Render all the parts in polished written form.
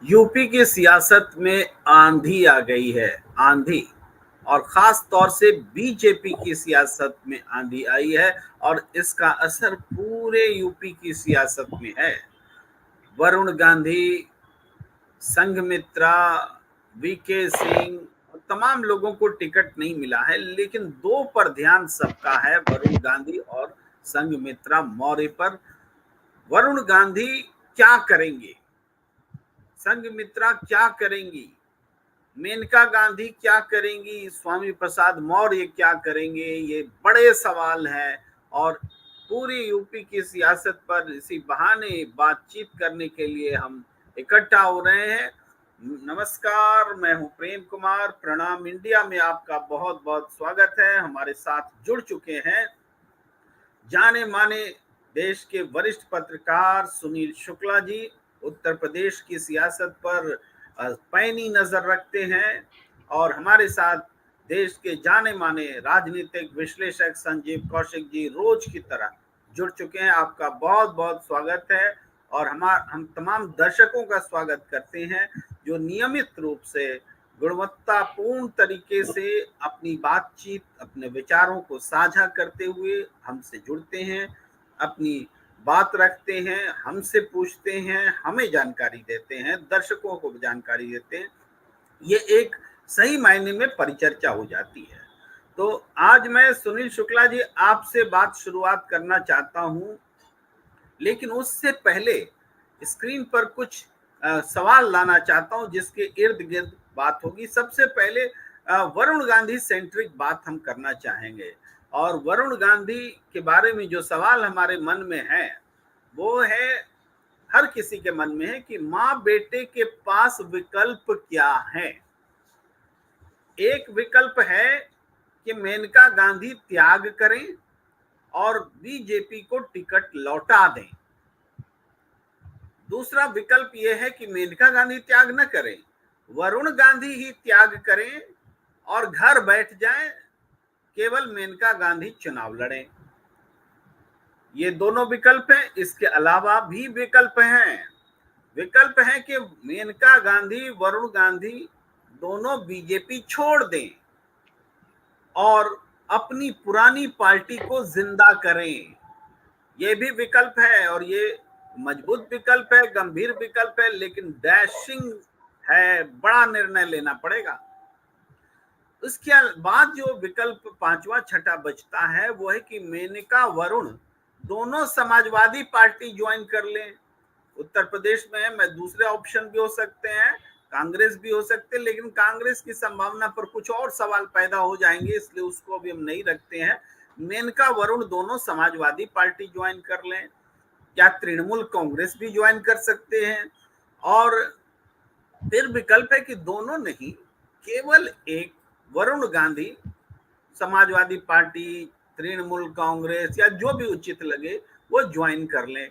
UP की सियासत में आंधी आ गई है। आंधी। और खास तौर से बीजेपी की सियासत में आंधी आई है और इसका असर पूरे यूपी की सियासत में है। वरुण गांधी, संघमित्रा, वीके सिंह और तमाम लोगों को टिकट नहीं मिला है, लेकिन दो पर ध्यान सबका है, वरुण गांधी और संघमित्रा मौर्य पर। वरुण गांधी क्या करेंगे, संघमित्रा क्या करेंगी, मेनका गांधी क्या करेंगी, स्वामी प्रसाद मौर्य क्या करेंगे, ये बड़े सवाल हैं। और पूरी यूपी की सियासत पर इसी बहाने बातचीत करने के लिए हम इकट्ठा हो रहे हैं। नमस्कार, मैं हूं प्रेम कुमार। प्रणाम इंडिया में आपका बहुत बहुत स्वागत है। हमारे साथ जुड़ चुके हैं जाने माने देश के वरिष्ठ पत्रकार सुनील शुक्ला जी। उत्तर प्रदेश की सियासत पर पैनी नजर रखते हैं। और हमारे साथ देश के जाने माने राजनीतिक विश्लेषक संजीव कौशिक जी रोज की तरह जुड़ चुके हैं। आपका बहुत बहुत स्वागत है। और हम तमाम दर्शकों का स्वागत करते हैं जो नियमित रूप से गुणवत्तापूर्ण तरीके से अपनी बातचीत, अपने विचारों को साझा करते हुए हमसे जुड़ते हैं, अपनी बात रखते हैं, हमसे पूछते हैं, हमें जानकारी देते हैं, दर्शकों को जानकारी देते हैं। ये एक सही मायने में परिचर्चा हो जाती है। तो आज मैं सुनील शुक्ला जी आपसे बात शुरुआत करना चाहता हूं, लेकिन उससे पहले स्क्रीन पर कुछ सवाल लाना चाहता हूं जिसके इर्द गिर्द बात होगी। सबसे पहले वरुण गांधी सेंट्रिक बात हम करना चाहेंगे। और वरुण गांधी के बारे में जो सवाल हमारे मन में है वो है, हर किसी के मन में है कि माँ बेटे के पास विकल्प क्या है। एक विकल्प है कि मेनका गांधी त्याग करें और बीजेपी को टिकट लौटा दें। दूसरा विकल्प यह है कि मेनका गांधी त्याग न करें, वरुण गांधी ही त्याग करें और घर बैठ जाएं, केवल मेनका गांधी चुनाव लड़ें। ये दोनों विकल्प हैं। इसके अलावा भी विकल्प हैं। विकल्प है कि मेनका गांधी, वरुण गांधी दोनों बीजेपी छोड़ दें और अपनी पुरानी पार्टी को जिंदा करें। ये भी विकल्प है और ये मजबूत विकल्प है, गंभीर विकल्प है, लेकिन डैशिंग है, बड़ा निर्णय लेना पड़ेगा। उसके बाद जो विकल्प पांचवा छठा बचता है वो है कि मेनका वरुण दोनों समाजवादी पार्टी ज्वाइन कर लें। उत्तर प्रदेश में मैं दूसरे ऑप्शन भी हो सकते हैं, कांग्रेस भी हो सकते हैं, लेकिन कांग्रेस की संभावना पर कुछ और सवाल पैदा हो जाएंगे, इसलिए उसको भी हम नहीं रखते हैं। मेनका वरुण दोनों समाजवादी पार्टी ज्वाइन कर लें, या तृणमूल कांग्रेस भी ज्वाइन कर सकते हैं। और फिर विकल्प है कि दोनों नहीं, केवल एक, वरुण गांधी समाजवादी पार्टी, तृणमूल कांग्रेस या जो भी उचित लगे वो ज्वाइन कर लें।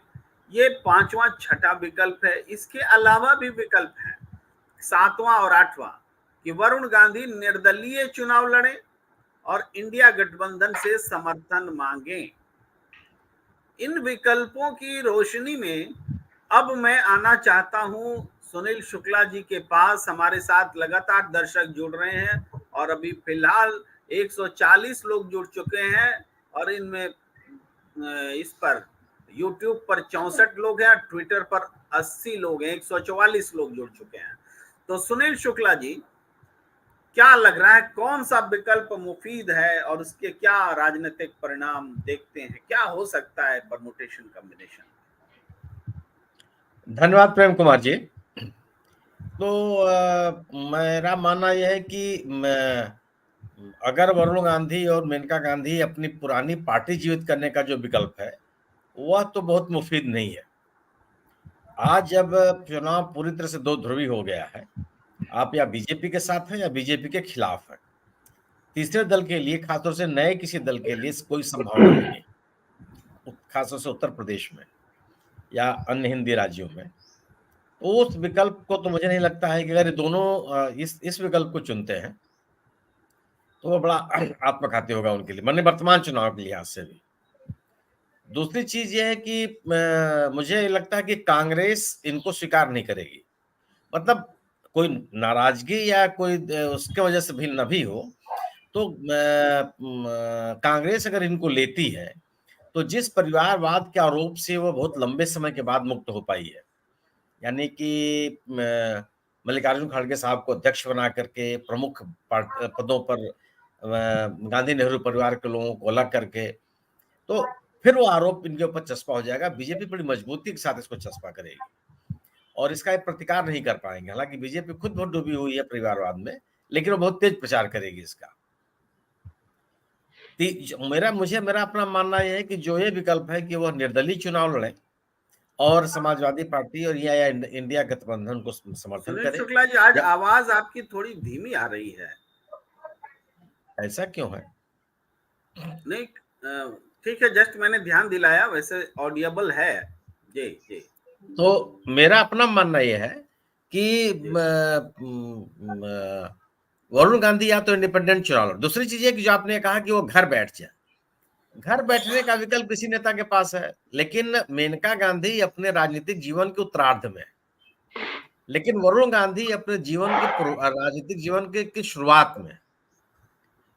ये पांचवा छठा विकल्प है। इसके अलावा भी विकल्प है, सातवां और आठवां, कि वरुण गांधी निर्दलीय चुनाव लड़ें और इंडिया गठबंधन से समर्थन मांगें। इन विकल्पों की रोशनी में अब मैं आना चाहता हूं सुनील शुक्ला जी के पास। हमारे साथ लगातार दर्शक जुड़ रहे हैं और अभी फिलहाल 140 लोग जुड़ चुके हैं और इनमें इस पर यूट्यूब पर 64 लोग हैं, ट्विटर पर 80 लोग हैं, 144 लोग जुड़ चुके हैं। तो सुनील शुक्ला जी, क्या लग रहा है, कौन सा विकल्प मुफीद है और उसके क्या राजनीतिक परिणाम देखते हैं, क्या हो सकता है परमुटेशन कॉम्बिनेशन? धन्यवाद प्रेम कुमार जी। तो मेरा मानना यह है कि अगर वरुण गांधी और मेनका गांधी अपनी पुरानी पार्टी जीवित करने का जो विकल्प है वह तो बहुत मुफीद नहीं है। आज जब चुनाव पूरी तरह से दो ध्रुवी हो गया है, आप या बीजेपी के साथ हैं या बीजेपी के खिलाफ है, तीसरे दल के लिए, खासतौर से नए किसी दल के लिए कोई संभावना नहीं है, खासतौर से उत्तर प्रदेश में या अन्य हिंदी राज्यों में। तो उस विकल्प को तो मुझे नहीं लगता है कि अगर दोनों इस विकल्प को चुनते हैं तो वो बड़ा आत्मघाती होगा उनके लिए, माने वर्तमान चुनाव के लिहाज से भी। दूसरी चीज ये है कि मुझे लगता है कि कांग्रेस इनको स्वीकार नहीं करेगी मतलब कोई नाराजगी या कोई उसके वजह से भी न भी हो, तो कांग्रेस अगर इनको लेती है, तो जिस परिवारवाद के आरोप से वो बहुत लंबे समय के बाद मुक्त हो पाई है, यानी कि मल्लिकार्जुन खड़गे साहब को अध्यक्ष बना करके प्रमुख पदों पर गांधी नेहरू परिवार के लोगों को अलग करके, तो फिर वो आरोप इनके ऊपर चस्पा हो जाएगा। बीजेपी बड़ी मजबूती के साथ इसको चस्पा करेगी और इसका एक प्रतिकार नहीं कर पाएंगे। हालांकि बीजेपी खुद बहुत डूबी हुई है परिवारवाद में, लेकिन वो बहुत तेज प्रचार करेगी इसका। मेरा अपना मानना यह है कि जो ये विकल्प है कि वह निर्दलीय चुनाव लड़े और समाजवादी पार्टी और या इंडिया गठबंधन को समर्थन सुनील करे। शुक्ला जी, आज आवाज आपकी थोड़ी धीमी आ रही है। ऐसा क्यों है? नहीं, ठीक है, जस्ट मैंने ध्यान दिलाया, वैसे ऑडियबल है। जी जी। तो मेरा अपना मानना यह है कि वरुण गांधी या तो इंडिपेंडेंट चुनाव लड़े। दूसरी चीज है कि जो आपने कहा कि वो घर बैठ जाए, घर बैठने का विकल्प किसी नेता के पास है, लेकिन मेनका गांधी अपने राजनीतिक जीवन के उत्तरार्ध में, लेकिन वरुण गांधी अपने जीवन के राजनीतिक जीवन की शुरुआत में।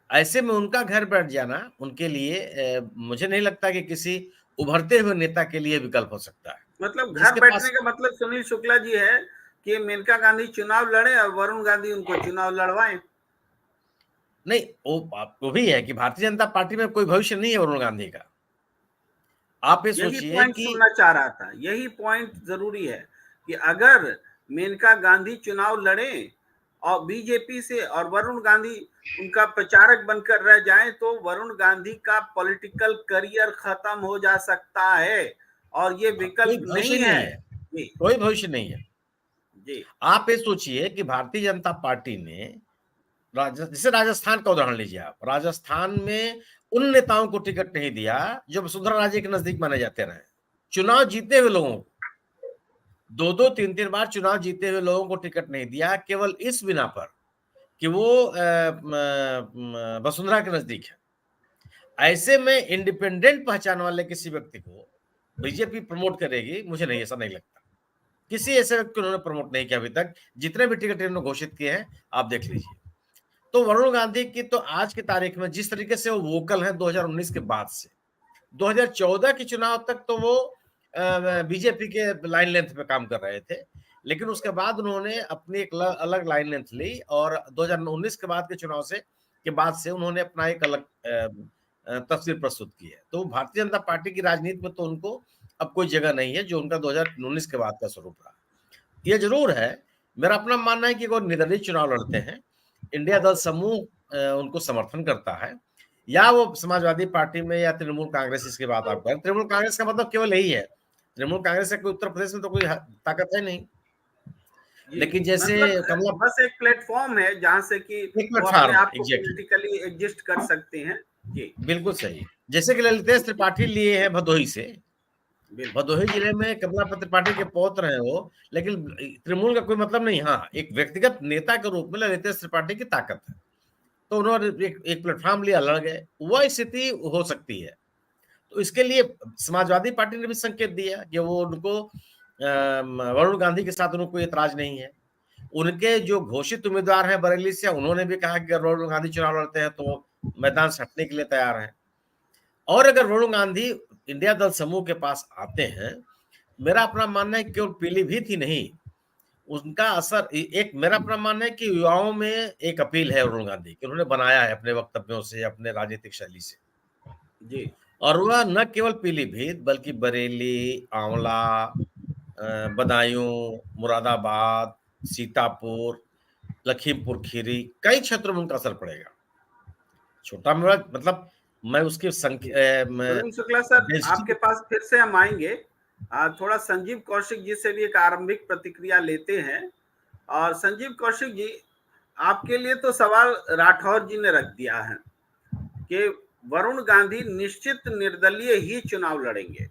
ऐसे में उनका घर बैठ जाना उनके लिए मुझे नहीं लगता कि किसी उभरते हुए नेता के लिए विकल्प हो सकता है। मतलब घर जिसके बैठने पास का मतलब सुनील शुक्ला जी है कि मेनका गांधी चुनाव लड़े और वरुण गांधी उनको चुनाव लड़वाएं। नहीं, वो भी है कि भारतीय जनता पार्टी में कोई भविष्य नहीं है वरुण गांधी का। आप ये यही सोचिए पॉइंट कि सुनना चाह रहा था, यही पॉइंट जरूरी है कि अगर मेनका गांधी चुनाव लड़े और बीजेपी से और वरुण गांधी उनका प्रचारक बनकर रह जाएं, तो वरुण गांधी का पॉलिटिकल करियर खत्म हो जा सकता है और ये कोई विकल्प भविष्य नहीं नहीं है। है, जी कोई भविष्य नहीं है। जी आप ये सोचिए कि भारतीय जनता पार्टी ने जैसे राजस्थान का उदाहरण लीजिए आप, राजस्थान में उन नेताओं को टिकट नहीं दिया जो वसुंधरा राजे के नजदीक माने जाते रहे। चुनाव जीते हुए लोगों को, दो दो तीन तीन बार चुनाव जीते हुए लोगों को टिकट नहीं दिया, केवल इस बिना पर कि वो वसुंधरा के नजदीक है। ऐसे में इंडिपेंडेंट पहचान वाले किसी व्यक्ति को बीजेपी प्रमोट करेगी, मुझे नहीं, ऐसा नहीं लगता। किसी ऐसे व्यक्ति को उन्होंने प्रमोट नहीं किया अभी तक, जितने भी टिकट इन्होंने घोषित किए हैं आप देख लीजिए। तो वरुण गांधी की तो आज की तारीख में जिस तरीके से वो वोकल है 2019 के बाद से 2014 के चुनाव तक, तो वो बीजेपी के लाइन लेंथ पे काम कर रहे थे, लेकिन उसके बाद उन्होंने अपनी एक अलग लाइन लेंथ ली और 2019 के बाद के चुनाव के बाद से उन्होंने अपना एक अलग तस्वीर प्रस्तुत की है। तो भारतीय जनता पार्टी की राजनीति में तो उनको अब कोई जगह नहीं है जो उनका 2019 के बाद का स्वरूप रहा। ये जरूर है, मेरा अपना मानना है कि अगर निर्दलीय चुनाव लड़ते हैं, इंडिया दल समूह उनको समर्थन करता है, या वो समाजवादी पार्टी में या तृणमूल कांग्रेस, इसकी बात आप करें, तृणमूल कांग्रेस का मतलब केवल यही है, तृणमूल कांग्रेस का कोई उत्तर प्रदेश में तो कोई ताकत है नहीं। जी। लेकिन जैसे मतलब कमला, बस एक प्लेटफॉर्म है जहां से कि एक वो अपने प्लेटफॉर्म, आप को एग्जैक्टली, पॉलिटिकली एडजस्ट कर सकते हैं। जी बिल्कुल सही। जैसे कि ललितेश त्रिपाठी लिए हैं भदोही से, बिल्कुल। भदोही जिले में कमला त्रिपाठी के पौत्र हैं वो, लेकिन तृणमूल का कोई मतलब नहीं। हाँ, एक व्यक्तिगत नेता के रूप में ललितेश त्रिपाठी की ताकत है, तो उन्होंने एक प्लेटफॉर्म लिया, लड़ गए। वह स्थिति हो सकती है। तो इसके लिए समाजवादी पार्टी ने भी संकेत दिया कि वो उनको वरुण गांधी के साथ उनको एतराज नहीं है। उनके जो घोषित उम्मीदवार हैं बरेली से, उन्होंने भी कहा कि अगर वरुण गांधी चुनाव लड़ते हैं तो मैदान से हटने के लिए तैयार हैं। और अगर वरुण गांधी इंडिया दल समूह के पास आते हैं, मेरा अपना मानना है कि केवल पीलीभीत ही नहीं, उनका असर एक, मेरा अपना मानना है कि युवाओं में एक अपील है वरुण गांधी की, उन्होंने बनाया है अपने वक्तव्यों से, अपने राजनीतिक शैली से। जी और वह न केवल पीलीभीत बल्कि बरेली, आंवला, बदायूं, मुरादाबाद, सीतापुर, लखीमपुर खीरी, कई क्षेत्रों में उनका असर पड़ेगा। छोटा मेरा मतलब, मैं उसकी सुनील शुक्ला सर, आपके पास फिर से हम आएंगे। थोड़ा संजीव कौशिक जी से भी एक आरंभिक प्रतिक्रिया लेते हैं। और संजीव कौशिक जी, आपके लिए तो सवाल राठौर जी ने रख दिया है कि वरुण गांधी निश्चित निर्दलीय ही चुनाव लड़ेंगे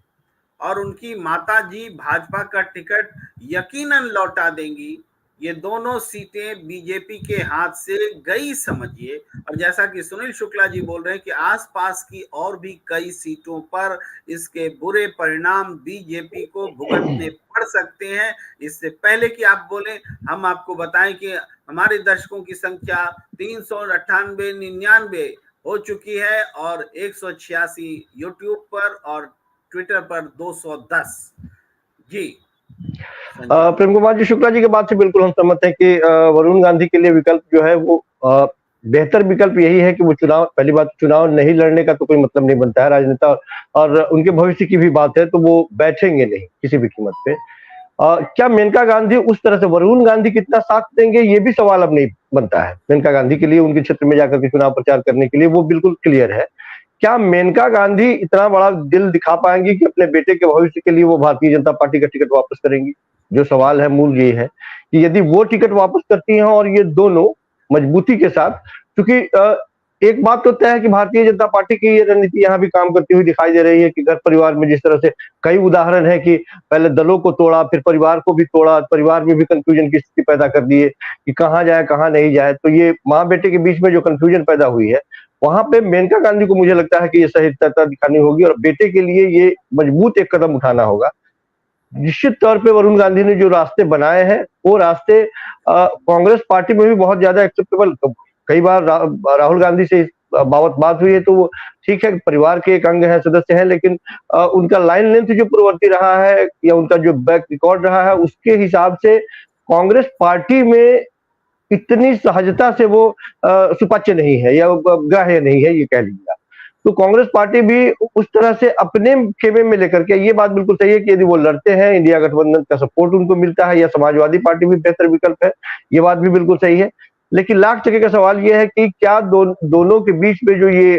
और उनकी माता जी भाजपा का टिकट यकीनन लौटा देंगी। ये दोनों सीटें बीजेपी के हाथ से गई समझिए। और जैसा कि सुनील शुक्ला जी बोल रहे हैं कि आसपास की और भी कई सीटों पर इसके बुरे परिणाम बीजेपी को भुगतने पड़ सकते हैं। इससे पहले कि आप बोले, हम आपको बताएं कि हमारे दर्शकों की संख्या 398 99 हो चुकी है और 186 यूट्यूब पर और ट्विटर पर 210। जी संजय। प्रेम कुमार जी, शुक्ला जी के बात से बिल्कुल हम सहमत हैं कि वरुण गांधी के लिए विकल्प जो है वो बेहतर विकल्प यही है कि वो चुनाव, पहली बात चुनाव नहीं लड़ने का तो कोई मतलब नहीं बनता है राजनेता, और उनके भविष्य की भी बात है तो वो बैठेंगे नहीं किसी भी कीमत पे। क्या मेनका गांधी उस तरह से, वरुण गांधी कितना साथ देंगे ये भी सवाल अब नहीं बनता है मेनका गांधी के लिए, उनके क्षेत्र में जाकर के चुनाव प्रचार करने के लिए वो बिल्कुल क्लियर है। क्या मेनका गांधी इतना बड़ा दिल दिखा पाएंगी कि अपने बेटे के भविष्य के लिए वो भारतीय जनता पार्टी का टिकट वापस करेंगी? जो सवाल है मूल ये है कि यदि वो टिकट वापस करती हैं और ये दोनों मजबूती के साथ, क्योंकि एक बात तो तय है कि भारतीय जनता पार्टी की ये रणनीति यहाँ भी काम करती हुई दिखाई दे रही है कि घर परिवार में जिस तरह से कई उदाहरण है कि पहले दलों को तोड़ा, फिर परिवार को भी तोड़ा, परिवार में भी कंफ्यूजन की स्थिति पैदा कर दी है कि कहाँ जाए कहाँ नहीं जाए। तो ये माँ बेटे के बीच में जो कंफ्यूजन पैदा हुई है, वहां पे मेनका गांधी को मुझे लगता है कि ये सहिष्णुता दिखानी होगी और बेटे के लिए ये मजबूत एक कदम उठाना होगा। निश्चित तौर पे वरुण गांधी ने जो रास्ते बनाए हैं वो रास्ते कांग्रेस पार्टी में भी बहुत ज्यादा एक्सेप्टेबल, कई बार राहुल गांधी से बाबत बात हुई है तो वो ठीक है, परिवार के एक अंग है, सदस्य हैं, लेकिन उनका लाइन लेंथ जो पूर्ववर्ती रहा है या उनका जो बैक रिकॉर्ड रहा है उसके हिसाब से कांग्रेस पार्टी में इतनी सहजता से वो सुपाच्य नहीं है या ग्राह्य नहीं है, ये कह लीजिए। तो कांग्रेस पार्टी भी उस तरह से अपने खेमे में लेकर के, ये बात बिल्कुल सही है कि यदि वो लड़ते हैं, इंडिया गठबंधन का सपोर्ट उनको मिलता है या समाजवादी पार्टी भी बेहतर विकल्प है, ये बात भी बिल्कुल सही है। लेकिन लाख टके का सवाल ये है कि क्या दोनों के बीच में जो ये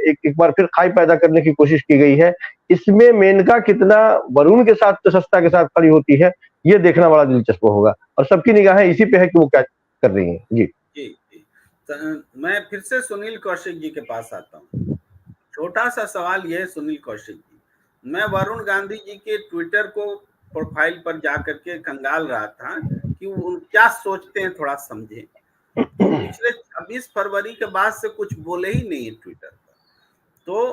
एक बार फिर खाई पैदा करने की कोशिश की गई है, इसमें मेनका कितना वरुण के साथ प्रशस्ता के साथ खड़ी होती है, ये देखना बड़ा दिलचस्प होगा। और सबकी निगाहें इसी पे है कि वो क्या कर रही है। जी जी जी। मैं फिर से सुनील कौशिक जी के पास आता हूँ। छोटा सा सवाल यह है सुनील कौशिक जी, मैं वरुण गांधी जी के ट्विटर को प्रोफाइल पर जाकर के खंगाल रहा था कि वो क्या सोचते हैं, थोड़ा समझें। तो पिछले 26 फरवरी के बाद से कुछ बोले ही नहीं है ट्विटर पर। तो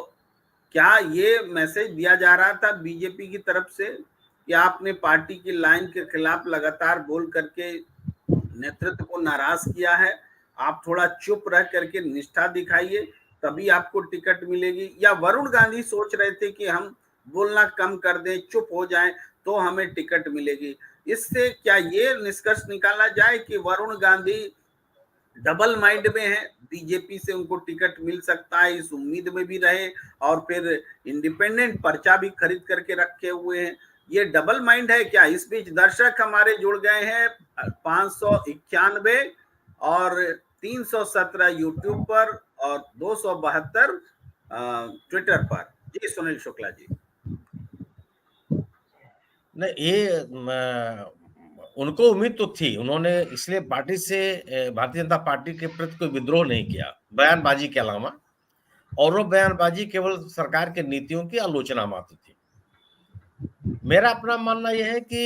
क्या ये मैसेज दिया जा रहा था बीजेपी की तरफ से कि आपने पार्टी की लाइन के खिलाफ लगातार बोल करके नेतृत्व को नाराज किया है, आप थोड़ा चुप रह करके निष्ठा दिखाइए तभी आपको टिकट मिलेगी? या वरुण गांधी सोच रहे थे कि हम बोलना कम कर दें, चुप हो जाएं तो हमें टिकट मिलेगी? इससे क्या ये निष्कर्ष निकाला जाए कि वरुण गांधी डबल माइंड में है, बीजेपी से उनको टिकट मिल सकता है इस उम्मीद में भी रहे और फिर इंडिपेंडेंट पर्चा भी खरीद करके रखे हुए हैं? ये डबल माइंड है क्या? इस बीच दर्शक हमारे जुड़ गए हैं 591 और 317 यूट्यूब पर और 272 ट्विटर पर। जी सुनील शुक्ला जी। नहीं, ये उनको उम्मीद तो थी, उन्होंने इसलिए पार्टी से, भारतीय जनता पार्टी के प्रति कोई विद्रोह नहीं किया बयानबाजी के अलावा, और वो बयानबाजी केवल सरकार के नीतियों की आलोचना मात्र थी। मेरा अपना मानना यह है कि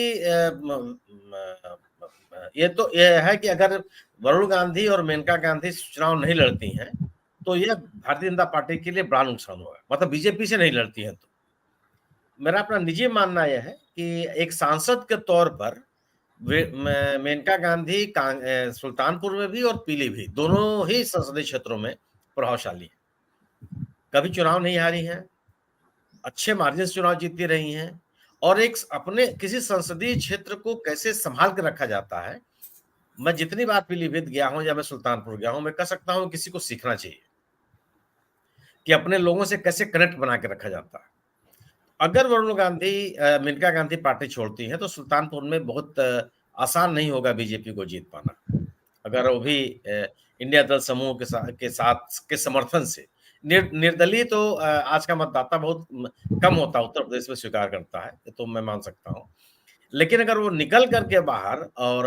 ये है कि अगर वरुण गांधी और मेनका गांधी चुनाव नहीं लड़ती हैं तो यह भारतीय जनता पार्टी के लिए बड़ा नुकसान होगा, मतलब बीजेपी से नहीं लड़ती हैं तो। मेरा अपना निजी मानना यह है कि एक सांसद के तौर पर मेनका गांधी सुल्तानपुर में भी और पीलीभीत दोनों ही संसदीय क्षेत्रों में प्रभावशाली है, कभी चुनाव नहीं हारी हैं, अच्छे मार्जिन से चुनाव जीतती रही हैं, और एक अपने किसी संसदीय क्षेत्र को कैसे संभाल कर रखा जाता है। मैं जितनी बार पीलीभीत गया हूं या मैं सुल्तानपुर गया हूं, मैं कह सकता हूं किसी को सीखना चाहिए कि अपने लोगों से कैसे कनेक्ट बना के रखा जाता है। अगर वरुण गांधी मेनका गांधी पार्टी छोड़ती है तो सुल्तानपुर में बहुत आसान नहीं होगा बीजेपी को जीत पाना, अगर वो भी इंडिया दल समूह के साथ के समर्थन से। निर्दलीय तो आज का मतदाता बहुत कम होता है, उत्तर प्रदेश में स्वीकार करता है, तो मैं मान सकता हूं। लेकिन अगर वो निकल करके बाहर और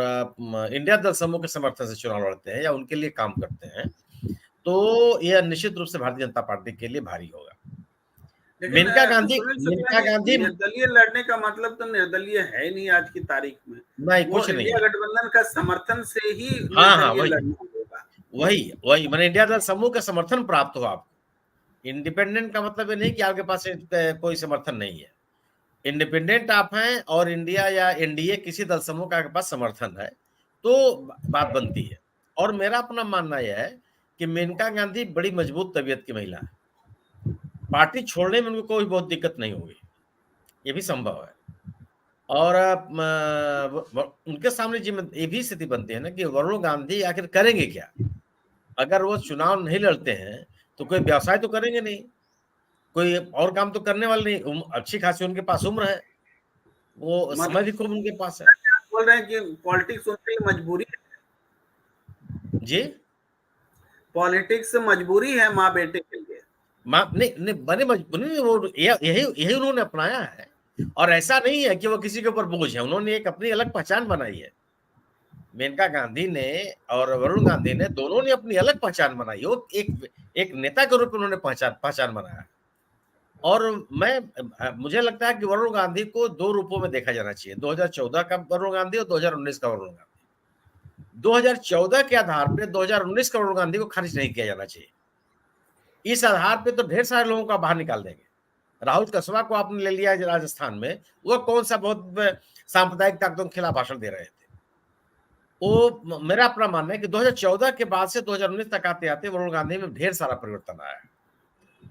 इंडिया दल समूह के समर्थन से चुनाव लड़ते हैं या उनके लिए काम करते हैं तो यह निश्चित रूप से भारतीय जनता पार्टी के लिए भारी होगा। लेकिन मेनका गांधी सुनील शुक्ला मेनका जी, गांधी निर्दलीय लड़ने का मतलब तो निर्दलीय है ही नहीं आज की तारीख में। नहीं, वो कुछ नहीं इंडिया है। गठबंधन का समर्थन से ही हाँ हाँ, निर्दलीय वही लड़ना होगा। वही मैंने इंडिया दल समूह का समर्थन प्राप्त हो आपको। इंडिपेंडेंट का मतलब ये नहीं कि आपके पास कोई समर्थन नहीं है। इंडिपेंडेंट आप हैं और इंडिया या एनडीए किसी दल समूह का आपके पास समर्थन है तो बात बनती है। और मेरा अपना मानना यह है कि मेनका गांधी बड़ी मजबूत तबीयत की महिला है, पार्टी छोड़ने में उनको कोई बहुत दिक्कत नहीं होगी, ये भी संभव है। और उनके सामने ये भी स्थिति बनती है ना कि वरुण गांधी आखिर करेंगे क्या। अगर वो चुनाव नहीं लड़ते हैं तो कोई व्यवसाय तो करेंगे नहीं, कोई और काम तो करने वाले नहीं। अच्छी खासी उनके पास उम्र है, वो मतलब समय भी खूब उनके पास है। आप बोल रहे हैं कि पॉलिटिक्स उनके लिए मजबूरी है, जी, पॉलिटिक्स मजबूरी है माँ बेटे के लिए। माँ नहीं नहीं बने मजबूरी, वो यही यही उन्होंने अपनाया है। और ऐसा नहीं है कि वो किसी के ऊपर बोझ है, उन्होंने एक अपनी अलग पहचान बनाई है। मेनका गांधी ने और वरुण गांधी ने दोनों ने अपनी अलग पहचान बनाई। वो एक नेता के रूप में उन्होंने पहचान बनाया। और मुझे लगता है कि वरुण गांधी को दो रूपों में देखा जाना चाहिए, 2014 का वरुण गांधी और 2019 का वरुण गांधी। 2014 के आधार पे 2019 का वरुण गांधी को खारिज नहीं किया जाना चाहिए। इस आधार पे तो ढेर सारे लोगों का बाहर निकाल देंगे। राहुल कसवा को आपने ले लिया राजस्थान में, वो कौन सा बहुत सांप्रदायिक ताकतों के खिलाफ भाषण दे रहे थे। वो मेरा अपना मानना है कि 2014 के बाद से 2019 तक आते आते वरुण गांधी में ढेर सारा परिवर्तन आया।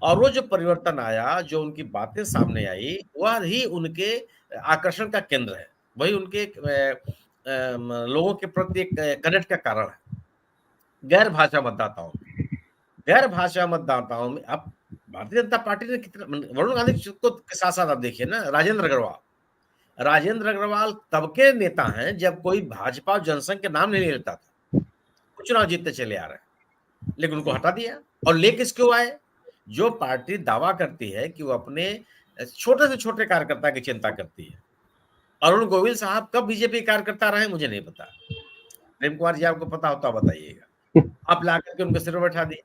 और वो जो परिवर्तन आया, जो उनकी बातें सामने आई, वह ही उनके आकर्षण का केंद्र है, वही उनके लोगों के प्रति एक कनेक्ट का कारण है। गैर भाषा मतदाताओं में अब भारतीय जनता पार्टी ने कितना, वरुण गांधी को के साथ साथ आप देखिए ना, राजेंद्र अग्रवाल तब के नेता हैं जब कोई भाजपा और जनसंघ के नाम नहीं लेता था, चुनाव जीतते चले आ रहे हैं, लेकिन उनको हटा दिया। और ले किस क्यों आए? जो पार्टी दावा करती है कि वो अपने छोटे से छोटे कार्यकर्ता की चिंता करती है। अरुण गोविल साहब कब बीजेपी कार्यकर्ता रहे मुझे नहीं पता, प्रेम कुमार जी आपको पता होता बताइएगा। आप लाकर के उनके सिर पर बैठा दिए।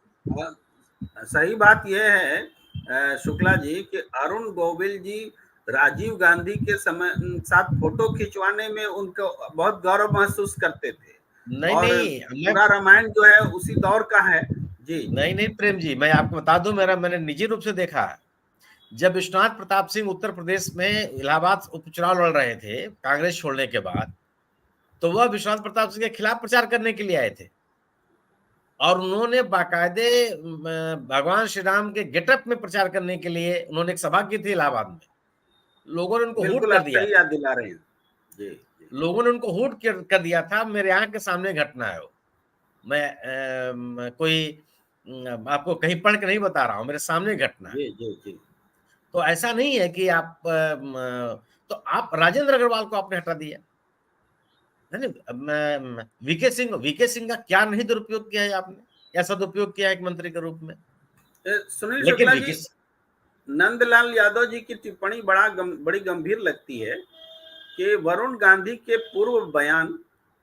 सही बात यह है शुक्ला जी कि अरुण गोविल जी राजीव गांधी के समय साथ फोटो खिंचवाने में उनको बहुत गौरव महसूस करते थे। नहीं और नहीं, पूरा रामायण जो है उसी दौर का है जी। नहीं प्रेम जी, मैं आपको बता दूं, मैंने निजी रूप से देखा है। जब विश्वनाथ प्रताप सिंह उत्तर प्रदेश में इलाहाबाद उपचुनाव लड़ रहे थे कांग्रेस छोड़ने के बाद, तो वह विश्वनाथ प्रताप सिंह के खिलाफ प्रचार करने के लिए आए थे। और उन्होंने बाकायदे भगवान श्री राम के गेटअप में प्रचार करने के लिए उन्होंने एक सभा की थी इलाहाबाद में। लोगों ने उनको हूट कर दिया, सही याद दिला रहे हैं जी। लोगों ने उनको हूट कर दिया था। मेरे आंख के सामने घटना है वो, मैं कोई आपको कहीं पढ़ के नहीं बता रहा हूँ, मेरे सामने घटना है। जी। तो ऐसा नहीं है कि आप तो आप राजेंद्र अग्रवाल को आपने हटा दिया, वीके सिंह का क्या नहीं दुरुपयोग किया है आपने, या सदुपयोग किया है एक मंत्री के रूप में। सुनील लेकिन शुक्ला जी, नंदलाल यादव जी की टिप्पणी बड़ी गंभीर लगती है कि वरुण गांधी के पूर्व बयान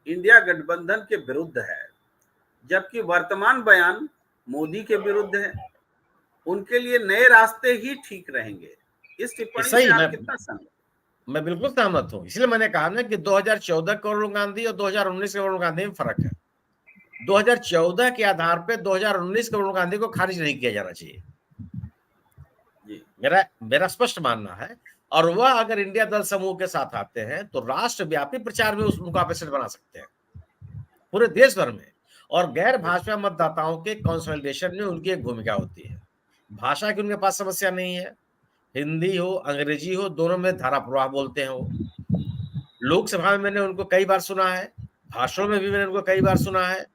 इंडिया गठबंधन के विरुद्ध है, जबकि वर्तमान बयान मोदी के विरुद्ध है। उनके लिए नए रास्ते ही ठीक रहेंगे। इस टिप्पणी से आप कितना सहमत? मैं बिल्कुल सहमत हूं। इसलिए मैंने कहा ना कि 2014 के वरुण गांधी और 2019 के वरुण गांधी में फर्क है। 2014 के आधार पे 2019 के वरुण गांधी को खारिज नहीं किया जाना चाहिए, मेरा स्पष्ट मानना है। और वह अगर इंडिया दल समूह के साथ आते हैं तो राष्ट्रव्यापी प्रचार में उनको आप एसेट बना सकते हैं पूरे देश भर में। और गैर भाषा मतदाताओं के कंसोलिडेशन में उनकी एक भूमिका होती है। भाषा की उनके पास समस्या नहीं है, हिंदी हो अंग्रेजी हो दोनों में धारा प्रवाह बोलते हैं वो। लोकसभा में मैंने उनको कई बार सुना है, भाषणों में भी मैंने उनको कई बार सुना है।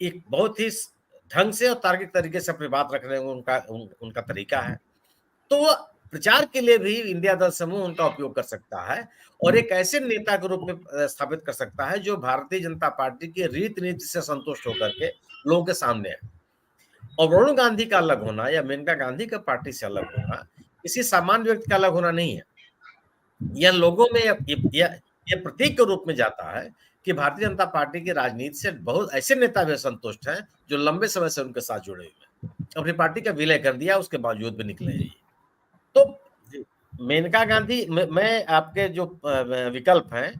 एक बहुत ही ढंग से और तार्किक तरीके से अपनी बात रखने में उनका तरीका है। तो वो प्रचार के लिए भी इंडिया दल समूह उनका उपयोग कर सकता है और एक ऐसे नेता के रूप में स्थापित कर सकता है जो भारतीय जनता पार्टी की रीति नीति से संतुष्ट होकर के लोगों के सामने है। और वरुण गांधी का अलग होना या मेनका गांधी का पार्टी से अलग होना किसी सामान्य व्यक्ति का अलग होना नहीं है। यह लोगों में यह प्रतीक के रूप में जाता है कि भारतीय जनता पार्टी की राजनीति से बहुत ऐसे नेता भी संतुष्ट हैं जो लंबे समय से उनके साथ जुड़े हुए हैं। अपनी पार्टी का विलय कर दिया उसके बावजूद भी निकले। तो जी। मेनका गांधी, मैं आपके जो विकल्प हैं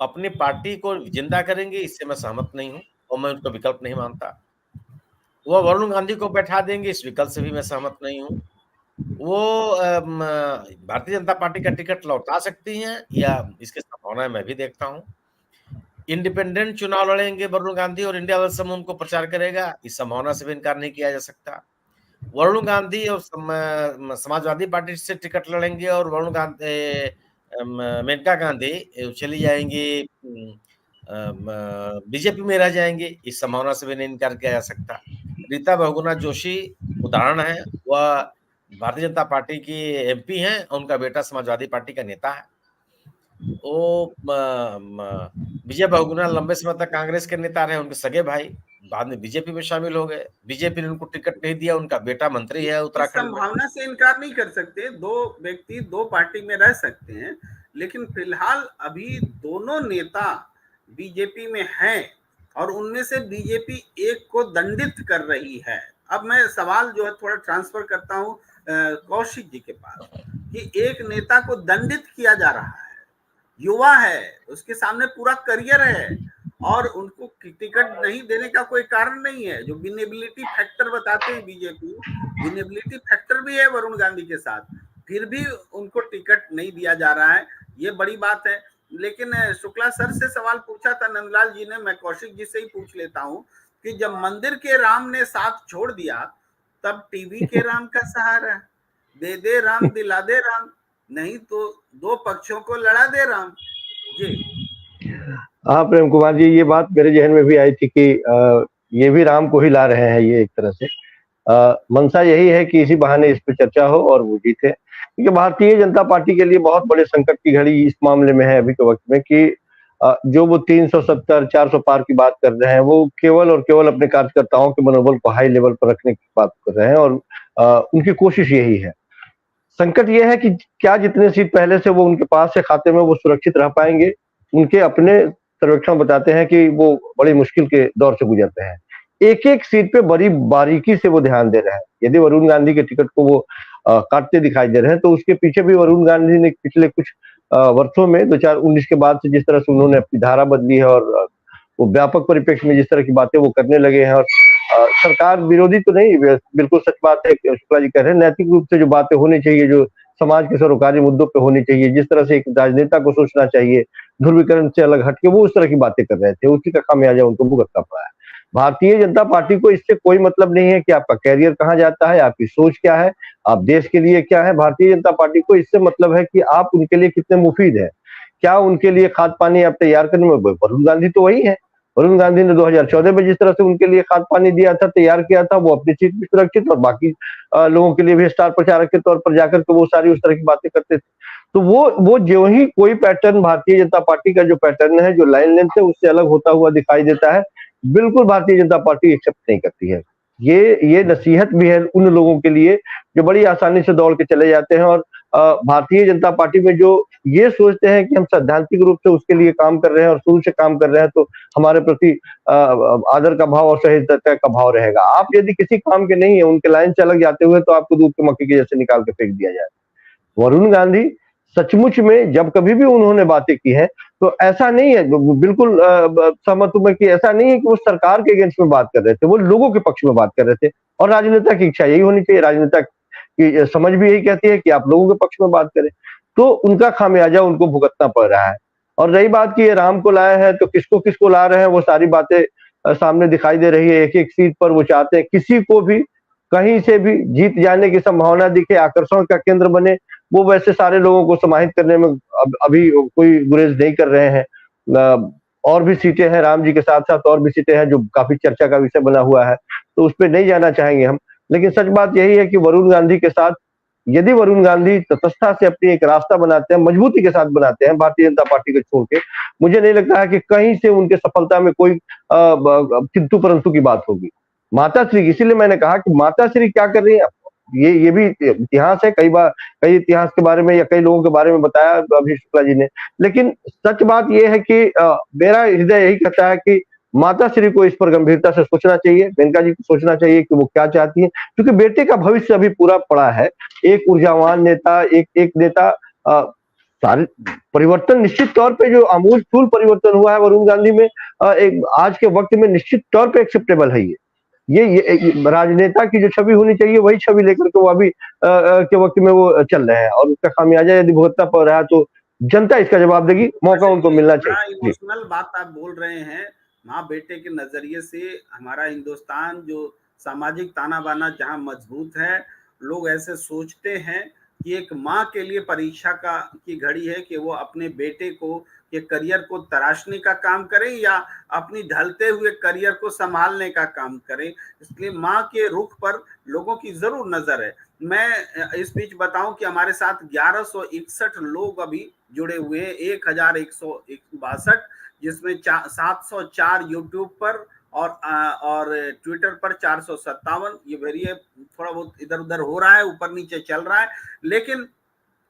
अपनी पार्टी को जिंदा करेंगे, इससे मैं सहमत नहीं हूं और मैं उनका विकल्प नहीं मानता। वो वरुण गांधी को बैठा देंगे, इस विकल्प से भी मैं सहमत नहीं हूं। वो भारतीय जनता पार्टी का टिकट लौटा सकती हैं या इसकी संभावना मैं भी देखता हूं। इंडिपेंडेंट चुनाव लड़ेंगे वरुण गांधी और इंडिया अल्लायंस उनको प्रचार करेगा, इस संभावना से भी इनकार नहीं किया जा सकता। वरुण गांधी और समाजवादी पार्टी से टिकट लड़ेंगे और वरुण गांधी मेनका गांधी चली जाएंगी, बीजेपी में रह जाएंगे, इस संभावना से भी नहीं इनकार किया जा सकता। रीता बहुगुणा जोशी उदाहरण है, वह भारतीय जनता पार्टी की एमपी हैं, उनका बेटा समाजवादी पार्टी का नेता है। वो विजय बहुगुणा लंबे समय तक कांग्रेस के नेता रहे, उनके सगे भाई बाद में बीजेपी में शामिल हो गए। बीजेपी ने उनको टिकट नहीं दिया, उनका बेटा मंत्री है इस उत्तराखंड में। संभावना से इनकार नहीं कर सकते, दो व्यक्ति दो पार्टी में रह सकते हैं, लेकिन फिलहाल अभी दोनों नेता बीजेपी में हैं और उनमें से बीजेपी एक को दंडित कर रही है। अब मैं सवाल जो है थोड़ा ट्रांसफर करता हूं कौशिक जी के पास, कि एक नेता को दंडित किया जा रहा है, युवा है, उसके सामने पूरा करियर है और उनको टिकट नहीं देने का कोई कारण नहीं है। जो विनेबिलिटी फैक्टर बताते हैं बीजेपी, विनेबिलिटी फैक्टर भी है वरुण गांधी के साथ, फिर भी उनको टिकट नहीं दिया जा रहा है, ये बड़ी बात है। लेकिन शुक्ला सर से सवाल पूछा था नंदलाल जी ने, मैं कौशिक जी से ही पूछ लेता हूं कि जब मंदिर के राम ने साथ छोड़ दिया, तब टीवी के राम का सहारा, दे दे राम दिला दे राम, नहीं तो दो पक्षों को लड़ा दे राम जी। हाँ प्रेम कुमार जी, ये बात मेरे जहन में भी आई थी कि ये भी राम को ही ला रहे हैं ये एक तरह से। मंशा यही है कि इसी बहाने इस पे चर्चा हो और वो जीते, क्योंकि भारतीय जनता पार्टी के लिए बहुत बड़े संकट की घड़ी इस मामले में है अभी के वक्त में कि जो वो 370 400 पार की बात कर रहे हैं, वो केवल और केवल अपने कार्यकर्ताओं के मनोबल को हाई लेवल पर रखने की बात कर रहे हैं और उनकी कोशिश यही है। संकट ये है कि क्या जितने सीट पहले से वो उनके पास है खाते में वो सुरक्षित रह पाएंगे। उनके अपने सर्वेक्षण बताते हैं कि वो बड़ी मुश्किल के दौर से गुजरते हैं। एक-एक सीट पे बड़ी बारीकी से वो ध्यान दे रहे हैं। यदि वरुण गांधी के टिकट को वो काटते दिखाई दे रहे हैं, तो उसके पीछे भी वरुण गांधी ने पिछले कुछ वर्षों में 2019 के बाद से जिस तरह से उन्होंने अपनी धारा बदली है और वो व्यापक परिप्रेक्ष्य में जिस तरह की बातें वो करने लगे हैं और सरकार विरोधी तो नहीं, बिल्कुल सच बात है, शुक्ला जी कह रहे हैं, नैतिक रूप से जो बातें होनी चाहिए, जो समाज के सरोकारी मुद्दों पे होनी चाहिए, जिस तरह से एक राजनेता को सोचना चाहिए, ध्रुवीकरण से अलग हटके वो उस तरह की बातें कर रहे थे, उसी का खामियाजा उनको भुगतना पड़ा है। भारतीय जनता पार्टी को इससे कोई मतलब नहीं है कि आपका कैरियर कहाँ जाता है, आपकी सोच क्या है, आप देश के लिए क्या है। भारतीय जनता पार्टी को इससे मतलब है कि आप उनके लिए कितने मुफीद है, क्या उनके लिए खाद पानी आप तैयार करने में। वरुण गांधी तो वही है। वरुण गांधी ने 2014 में जिस तरह से उनके लिए खाद पानी दिया था, तैयार किया था, वो अपनी सीट भी सुरक्षित और बाकी लोगों के लिए भी स्टार प्रचारक के तौर पर जाकर के वो सारी उस तरह की बातें करते थे। तो वो जो ही कोई पैटर्न भारतीय जनता पार्टी का जो पैटर्न है, जो लाइन लेंथ है, उससे अलग होता हुआ दिखाई देता है, बिल्कुल भारतीय जनता पार्टी एक्सेप्ट नहीं करती है। ये नसीहत भी है उन लोगों के लिए जो बड़ी आसानी से दौड़ के चले जाते हैं और भारतीय जनता पार्टी में जो ये सोचते हैं कि हम सैद्धांतिक रूप से उसके लिए काम कर रहे हैं और शुरू से काम कर रहे हैं, तो हमारे प्रति आदर का भाव और सहिष्णुता का भाव रहेगा। आप यदि किसी काम के नहीं है, उनके लाइन से अलग जाते हुए, तो आपको दूध के मक्के के जैसे निकाल के फेंक दिया जाए। वरुण गांधी सचमुच में जब कभी भी उन्होंने बातें की है, तो ऐसा नहीं है, बिल्कुल सहमत हूं मैं कि ऐसा नहीं है कि वो सरकार के अगेंस्ट में बात कर रहे थे, वो लोगों के पक्ष में बात कर रहे थे। और राजनेता की इच्छा यही होनी चाहिए, राजनेता की समझ भी यही कहती है कि आप लोगों के पक्ष में बात करें। तो उनका खामियाजा उनको भुगतना पड़ रहा है। और रही बात कि ये राम को लाया है, तो किसको किसको ला रहे हैं, वो सारी बातें सामने दिखाई दे रही है। एक-एक सीट पर वो चाहते हैं किसी को भी कहीं से भी जीत जाने की संभावना दिखे, आकर्षण का केंद्र बने। वो वैसे सारे लोगों को समाहित करने में अभी कोई गुरेज नहीं कर रहे हैं। और भी सीटें हैं, राम जी के साथ-साथ और भी सीटें हैं जो काफी चर्चा का विषय बना हुआ है, तो उस पे नहीं जाना चाहेंगे हम। लेकिन सच बात यही है कि वरुण गांधी के साथ, यदि वरुण गांधी तटस्थता से अपनी एक रास्ता बनाते हैं, मजबूती के साथ बनाते हैं भारतीय जनता पार्टी को छोड़ के, मुझे नहीं लगता है कि कहीं से उनके सफलता में कोई किंतु परंतु की बात होगी। माताश्री, इसीलिए मैंने कहा कि माताश्री क्या कर रही है, ये भी इतिहास है। कई इतिहास के बारे में या कई लोगों के बारे में बताया अभी शुक्ला जी ने। लेकिन सच बात यह है कि मेरा हृदय यही कहता है कि माता श्री को इस पर गंभीरता से सोचना चाहिए, मेनका जी को सोचना चाहिए कि वो क्या चाहती है, क्योंकि बेटे का भविष्य अभी पूरा पड़ा है। एक ऊर्जावान नेता, एक नेता, सारे परिवर्तन निश्चित तौर पे जो आमूल-चूल परिवर्तन हुआ है वरुण गांधी में, एक आज के वक्त में निश्चित तौर पे एक्सेप्टेबल है ये। ये राजनेता की जो छवि होनी चाहिए वही छवि लेकर के वो अभी के वक्त में वो चल रहे हैं, और उसका खामियाजा यदि भुगतना पड़ रहा है तो जनता इसका जवाब देगी, मौका उनको मिलना चाहिए। इमोशनल बात आप बोल रहे हैं, माँ बेटे के नजरिए से हमारा हिंदुस्तान जो सामाजिक ताना बाना जहाँ मजबूत है, लोग ऐसे सोचते हैं कि एक माँ के लिए परीक्षा की घड़ी है कि वो अपने बेटे को के करियर को तराशने का काम करें या अपनी ढलते हुए करियर को संभालने का काम करें। इसलिए माँ के रुख पर लोगों की जरूर नजर है। मैं इस बीच बताऊं कि हमारे साथ 1161 लोग अभी जुड़े हुए हैं, 1162, जिसमें 704 यूट्यूब पर और ट्विटर पर 457। ये वेरिए थोड़ा बहुत इधर उधर हो रहा है, ऊपर नीचे चल रहा है, लेकिन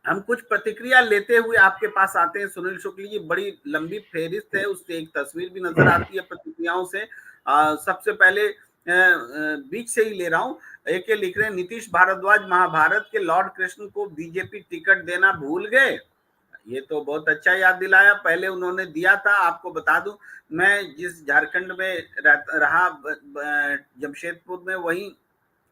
हम कुछ प्रतिक्रिया लेते हुए आपके पास आते हैं। सुनील शुक्ल जी, बड़ी लंबी फेहरिस्त है, उससे एक तस्वीर भी नजर आती है प्रतिक्रियाओं से। सबसे पहले बीच से ही ले रहा हूं। एक लिख रहे हैं, नीतीश भारद्वाज महाभारत के लॉर्ड कृष्ण को बीजेपी टिकट देना भूल गए। ये तो बहुत अच्छा याद दिलाया, पहले उन्होंने दिया था। आपको बता दूं, मैं जिस झारखंड में रहा जमशेदपुर में, वहीं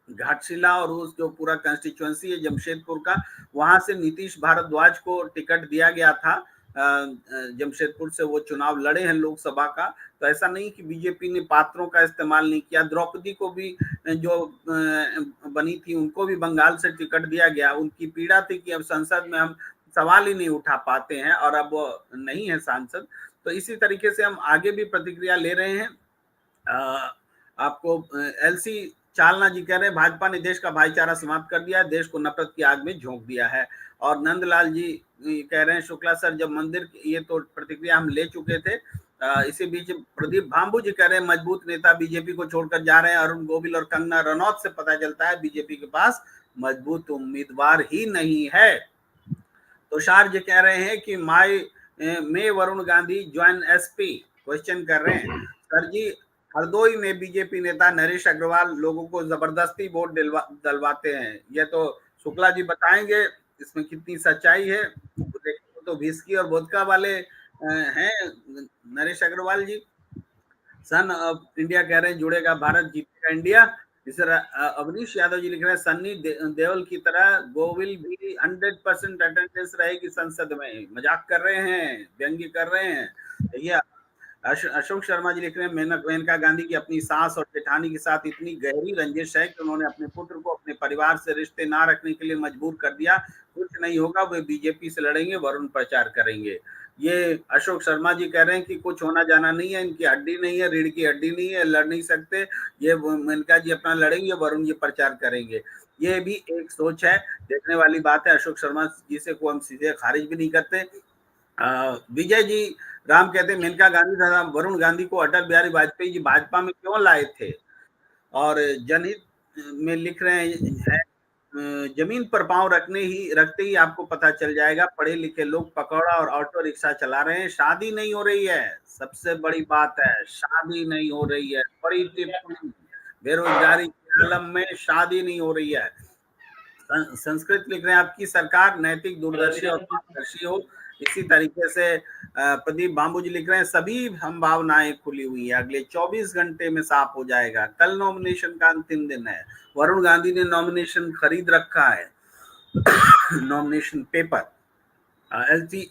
घाटशिला और उस जो पूरा कंस्टिट्यूएंसी है जमशेदपुर का, वहां से नीतीश भारद्वाज को टिकट दिया गया था। जमशेदपुर से वो चुनाव लड़े हैं लोकसभा का। तो ऐसा नहीं कि बीजेपी ने पात्रों का इस्तेमाल नहीं किया। द्रौपदी को भी जो बनी थी उनको भी बंगाल से टिकट दिया गया। उनकी पीड़ा थी कि अब संसद में हम सवाल ही नहीं उठा पाते हैं, और अब वो नहीं है सांसद। तो इसी तरीके से हम आगे भी प्रतिक्रिया ले रहे हैं। आपको एलसी चालना जी कह रहे हैं, भाजपा ने देश का भाईचारा समाप्त कर दिया है, देश को नफरत की आग में झोंक दिया है। और नंदलाल जी कह रहे हैं, शुक्ला सर जब मंदिर, ये तो प्रतिक्रिया हम ले चुके थे। इसी बीच प्रदीप भांबू जी कह रहे हैं, मजबूत नेता बीजेपी को छोड़कर जा रहे हैं। अरुण गोविल और कंगना रनौत से पता चलता है बीजेपी के पास मजबूत उम्मीदवार ही नहीं है। तुषार जी कह रहे हैं कि may Varun Gandhi join SP, question कर रहे हैं। सर जी, हरदोई में बीजेपी नेता नरेश अग्रवाल लोगों को जबरदस्ती वोट दिलवाते हैं, यह तो शुक्ला जी बताएंगे इसमें कितनी सच्चाई है। तो विस्की और वोदका वाले हैं नरेश अग्रवाल जी। सन ऑफ इंडिया कह रहे हैं, जुड़ेगा भारत, जीतेगा इंडिया। इस तरह अवनीश यादव जी लिख रहे हैं, सन्नी देओल की तरह गोविल भी 100% अटेंडेंस रहेगी संसद में। मजाक कर रहे हैं, व्यंग्य कर रहे हैं। ये अशोक शर्मा जी लिख रहे हैं, मेनका गांधी की अपनी सास और जेठानी के साथ इतनी गहरी रंजिश है कि उन्होंने अपने पुत्र को अपने परिवार से रिश्ते ना रखने के लिए मजबूर कर दिया। कुछ नहीं होगा, वे बीजेपी से लड़ेंगे, वरुण प्रचार करेंगे। ये अशोक शर्मा जी कह रहे हैं कि कुछ होना जाना नहीं है, इनकी हड्डी नहीं है, रीढ़ की हड्डी नहीं है, लड़ नहीं सकते। ये मेनका जी अपना लड़ेंगे, वरुण जी प्रचार करेंगे। ये भी एक सोच है, देखने वाली बात है। अशोक शर्मा जी से को हम सीधे खारिज भी नहीं करते। विजय जी राम कहते हैं, मेनका गांधी तथा वरुण गांधी को अटल बिहारी वाजपेयी जी भाजपा में क्यों लाए थे। और जनहित में लिख रहे हैं, जमीन पर पांव रखते ही आपको पता चल जाएगा, पढ़े लिखे लोग पकौड़ा और ऑटो रिक्शा चला रहे हैं, शादी नहीं हो रही है। सबसे बड़ी बात है, शादी नहीं हो रही है। बड़ी टिप्पणी, बेरोजगारी के आलम में शादी नहीं हो रही है। संस्कृत लिख रहे हैं, आपकी सरकार नैतिक, दूरदर्शी और पारदर्शी हो। इसी तरीके से प्रदीप बाबू जी लिख रहे हैं, सभी संभावनाएं खुली हुई है, अगले 24 घंटे में साफ हो जाएगा। कल नॉमिनेशन का अंतिम दिन है। वरुण गांधी ने नॉमिनेशन खरीद रखा है, नॉमिनेशन पेपर।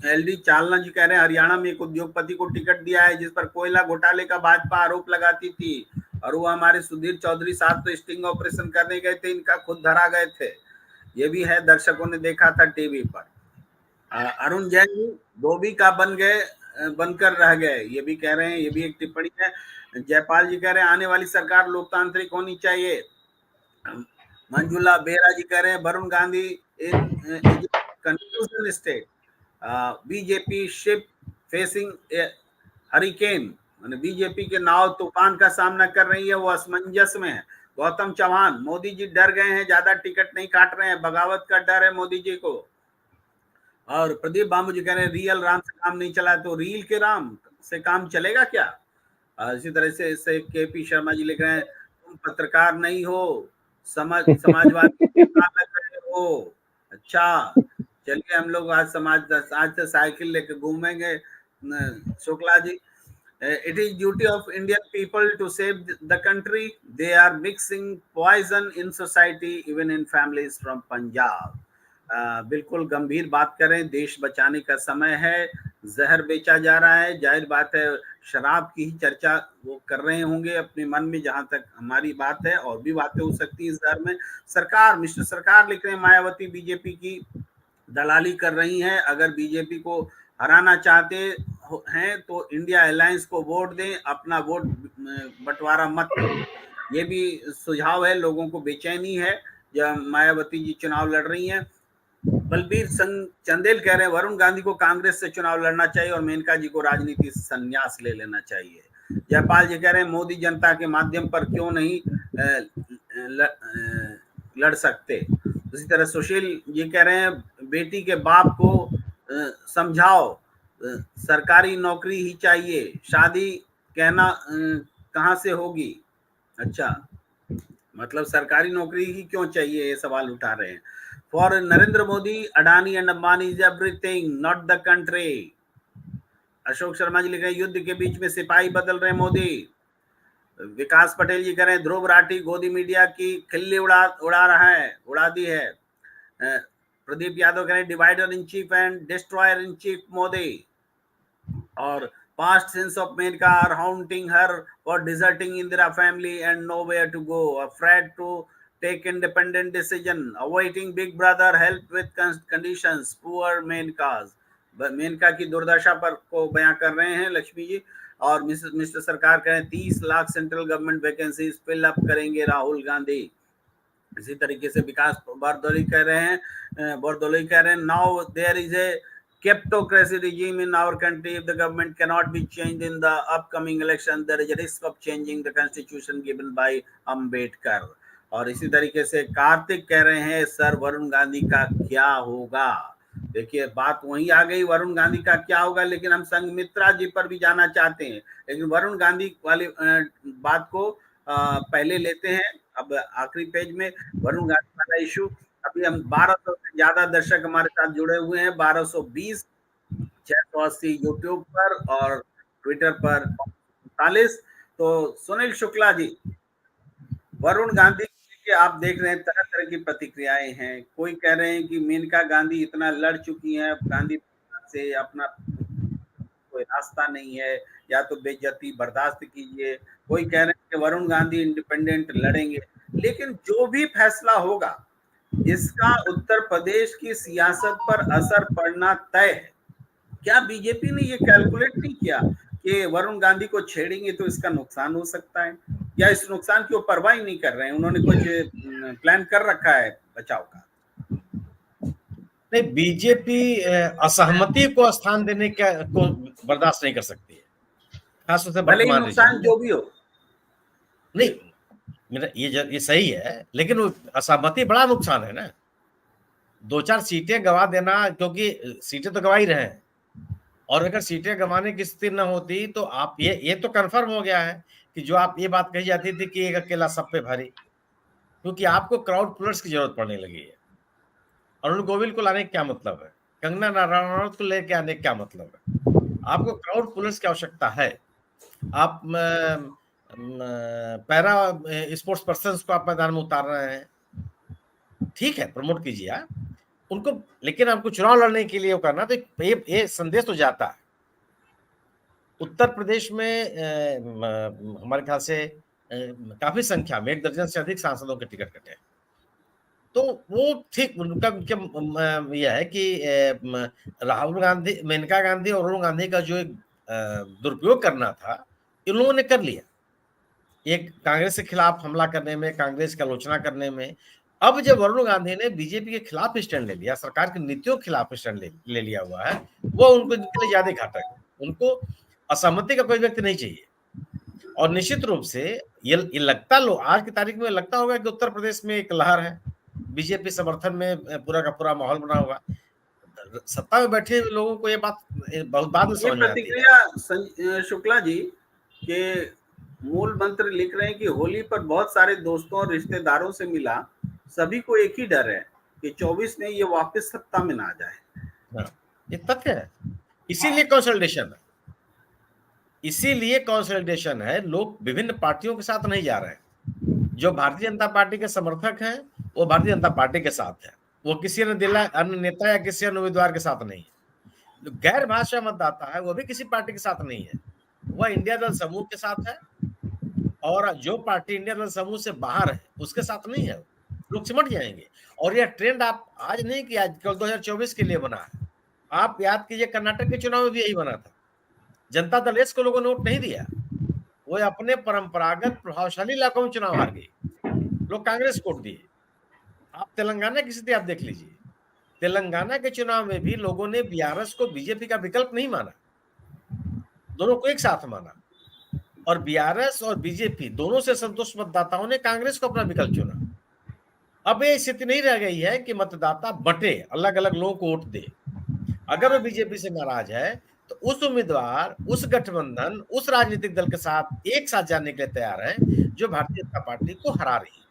एलडी चालना जी कह रहे हैं, हरियाणा में एक उद्योगपति को टिकट दिया है जिस पर कोयला घोटाले का भाजपा आरोप लगाती थी, और वो हमारे सुधीर चौधरी साहब तो स्टिंग ऑपरेशन करने गए थे, इनका खुद धरा गए थे। ये भी है, दर्शकों ने देखा था टीवी पर। अरुण जैन जी, धोबी का बनकर रह गए, ये भी कह रहे हैं, ये भी एक टिप्पणी है। जयपाल जी कह रहे हैं, आने वाली सरकार लोकतांत्रिक होनी चाहिए। मंजुला बेरा जी कह रहे हैं, Varun Gandhi in confusion state, BJP ship facing hurricane, माने बीजेपी के नाव तूफान का सामना कर रही है, वो असमंजस में है। गौतम चौहान, मोदी जी डर गए हैं, ज्यादा टिकट नहीं काट रहे हैं, बगावत का डर है मोदी जी को। और प्रदीप बाबू जी कह रहे हैं, रियल राम से काम नहीं चला तो रील के राम से काम चलेगा क्या। इसी तरह से इससे केपी शर्मा जी लिख रहे हैं, तुम पत्रकार नहीं हो, समाजवादी लग रहे हो। अच्छा, चलिए हम लोग आज से साइकिल लेके घूमेंगे। Shukla ji, it is duty of Indian people to save the country. They are mixing poison in society, even in families from Punjab. बिल्कुल गंभीर बात करें, देश बचाने का समय है, जहर बेचा जा रहा है। जाहिर बात है शराब की ही चर्चा वो कर रहे होंगे अपने मन में, जहां तक हमारी बात है, और भी बातें हो सकती है इस दर में। सरकार, मिस्टर सरकार लिख रहे हैं, मायावती बीजेपी की दलाली कर रही हैं। अगर बीजेपी को हराना चाहते हैं तो इंडिया अलायंस को वोट दें, अपना वोट बंटवारा मत करो। ये भी सुझाव है, लोगों को बेचैनी है जब मायावती जी चुनाव लड़ रही हैं। बलबीर सिंह चंदेल कह रहे हैं वरुण गांधी को कांग्रेस से चुनाव लड़ना चाहिए और मेनका जी को राजनीति से संन्यास ले लेना चाहिए। जयपाल जी कह रहे हैं मोदी जनता के माध्यम पर क्यों नहीं लड़ सकते। उसी तरह सुशील ये कह रहे हैं बेटी के बाप को समझाओ, सरकारी नौकरी ही चाहिए, शादी कहना कहां से होगी। अच्छा, मतलब सरकारी नौकरी ही क्यों चाहिए, ये सवाल उठा रहे हैं। For Narendra Modi, Adani and Ambani is everything, not the country. Ashok Sharma ji लिख रहे हैं युद्ध के बीच में सिपाही बदल रहे मोदी। विकास पटेल जी कह रहे हैं ध्रुव राठी गोदी मीडिया की खिल्ली उड़ा रहा है, उड़ा दी है। प्रदीप यादव कह रहे हैं divider in cheap and destroyer in chief Modi. और past sins of Menka are haunting her for deserting Indira family and nowhere to go, afraid to take independent decision, awaiting Big Brother help with conditions, poor Menkas। Maneka की दुर्दशा पर को बयां कर रहे हैं लक्ष्मी जी। और मिस्टर सरकार कह रहे हैं 30 lakh central government vacancies fill up करेंगे राहुल गांधी। इसी तरीके से विकास बरदोली कह रहे हैं now there is a kleptocracy regime in our country. If the government cannot be changed in the upcoming election, there is a risk of changing the constitution given by Ambedkar। और इसी तरीके से कार्तिक कह रहे हैं सर वरुण गांधी का क्या होगा। देखिए बात वहीं आ गई, वरुण गांधी का क्या होगा, लेकिन हम संघमित्रा जी पर भी जाना चाहते हैं। लेकिन वरुण गांधी वाली बात को पहले लेते हैं। अब आखिरी पेज में वरुण गांधी वाला इशू, अभी हम 1200 से ज्यादा दर्शक हमारे साथ जुड़े हुए हैं, 1220, 680 यूट्यूब पर और ट्विटर पर 45। तो सुनील शुक्ला जी, वरुण गांधी के आप देख रहे हैं तरह तरह की प्रतिक्रियाएं हैं। कोई कह रहे हैं कि मेनका गांधी इतना लड़ चुकी हैं, गांधी से अपना कोई रास्ता नहीं है, या तो बेइज्जती बर्दाश्त कीजिए। कोई कह रहे हैं कि वरुण गांधी इंडिपेंडेंट लड़ेंगे। लेकिन जो भी फैसला होगा इसका उत्तर प्रदेश की सियासत पर असर पड़ना तय है। क्या बीजेपी ने ये कैलकुलेट नहीं किया कि वरुण गांधी को छेड़ेंगे तो इसका नुकसान हो सकता है, या इस नुकसान की वो परवाह ही नहीं कर रहे हैं? उन्होंने कुछ प्लान कर रखा है बचाव का? नहीं, बीजेपी असहमति को स्थान देने को बर्दाश्त नहीं कर सकती है, खासतौर से भले ही नुकसान जो भी हो। नहीं, मेरा ये सही है, लेकिन असहमति बड़ा नुकसान है ना। 2-4 सीटें गवा देना, क्योंकि सीटें तो गवा ही रहे हैं, और अगर सीटें गंवाने की स्थिति न होती तो आप ये तो कंफर्म हो गया है कि जो आप ये बात कही जाती थी कि एक अकेला सब पे भारी, क्योंकि आपको क्राउड पुलर्स की जरूरत पड़ने लगी है। अरुण गोविल को लाने का क्या मतलब है, कंगना रनौत को लेके आने का क्या मतलब है? आपको क्राउड पुलर्स की आवश्यकता है। आप पैरा स्पोर्ट्स पर्सन्स को आप मैदान में उतार रहे हैं, ठीक है, प्रमोट कीजिए आप उनको, लेकिन आपको चुनाव लड़ने के लिए वो करना, तो ये संदेश तो जाता है। उत्तर प्रदेश में हमारे ख्याल से काफी संख्या में 1 दर्जन से अधिक सांसदों के टिकट कटे, तो वो ठीक उनका यह है कि राहुल गांधी, मेनका गांधी और वरुण गांधी का जो एक दुरुपयोग करना था, इन लोगों ने कर लिया। एक कांग्रेस के खिलाफ हमला करने में, कांग्रेस की आलोचना करने में। अब जब वरुण गांधी ने बीजेपी के खिलाफ स्टैंड ले लिया, सरकार की नीतियों के खिलाफ स्टैंड ले लिया हुआ है, वो उनको इनके लिए ज्यादा घातक है। उनको असहमति का कोई व्यक्ति नहीं चाहिए। और निश्चित रूप से ये लगता, आज की तारीख में लगता होगा कि उत्तर प्रदेश में एक लहर है, बीजेपी समर्थन में पूरा का पूरा माहौल बना होगा। सत्ता में बैठे लोगों को ये बात बहुत बाद में समझ में आती है। प्रतिक्रिया शुक्ला जी, के मूल मंत्र लिख रहे हैं कि होली पर बहुत सारे दोस्तों और रिश्तेदारों से मिला, सभी को एक ही डर है कि 24 में ये वापस सत्ता में ना जाए। हाँ, ये तथ्य है। इसीलिए कंसोलिडेशन है, इसीलिए कंसोलिडेशन है। लोग विभिन्न पार्टियों के साथ नहीं जा रहे हैं। जो भारतीय जनता पार्टी के समर्थक हैं वो भारतीय जनता पार्टी के साथ है, वो किसी अन्य नेता या किसी अन्य उम्मीदवार के साथ नहीं है। गैर भाजपा मतदाता है वो भी किसी पार्टी के साथ नहीं है, वह इंडिया दल समूह के साथ है। और जो पार्टी इंडिया दल समूह से बाहर है उसके साथ नहीं है, लोग सिमट जाएंगे। और यह ट्रेंड आप आज नहीं किया, केवल 2024 के लिए बना है। आप याद कीजिए कर्नाटक के चुनाव में भी यही बना था, जनता दल एस को लोगों ने वोट नहीं दिया, वो अपने परंपरागत प्रभावशाली इलाकों में चुनाव हार गई, लोग कांग्रेस को वोट दिए। आप तेलंगाना की स्थिति आप देख लीजिए, तेलंगाना के चुनाव में भी लोगों ने बीआरएस को बीजेपी का विकल्प नहीं माना, दोनों को एक साथ माना। और बीआरएस और बीजेपी दोनों से संतुष्ट मतदाताओं ने कांग्रेस को अपना विकल्प चुना। अब ये स्थिति नहीं रह गई है कि मतदाता बटे, अलग अलग लोगों को वोट दे। अगर वो बीजेपी से नाराज है तो उस उम्मीदवार, उस गठबंधन, उस राजनीतिक दल के साथ एक साथ जाने के लिए तैयार है जो भारतीय जनता पार्टी को हरा रही है।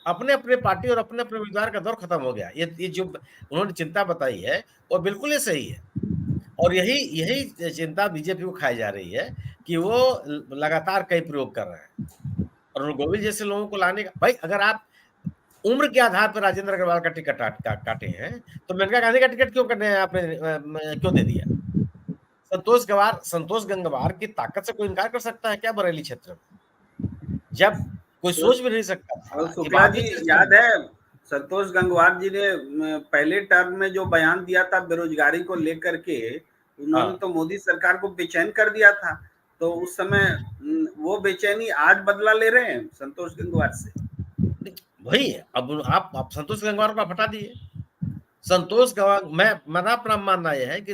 अपने अपने पार्टी और अपने अपने उम्मीदवार का दौर खत्म हो गया। ये जो उन्होंने चिंता बताई है वो बिल्कुल ही सही है। और यही यही चिंता बीजेपी को खाई जा रही है कि वो लगातार कई प्रयोग कर रहे हैं। और गोविंद जैसे लोगों को लाने का, भाई अगर आप उम्र के आधार पर राजेंद्र अग्रवाल का टिकट काटे हैं तो मेनका गांधी का टिकट क्यों करने आपने क्यों दे दिया? संतोष गंगवार की ताकत से कोई इनकार कर सकता है क्या बरेली क्षेत्र में? जब कोई तो सोच भी नहीं सकता था कि शुक्ला जी, भारतीय याद है संतोष गंगवार जी ने पहले टर्म में जो बयान दिया था बेरोजगारी को लेकर के, उन्होंने तो मोदी सरकार को बेचैन कर दिया था। तो उस समय वो बेचैनी आज बदला ले रहे हैं संतोष गंगवार से। वही है। अब आप संतोष गंगवार को हटा दिए। संतोष गंगवार, मेरा अपना मानना यह है कि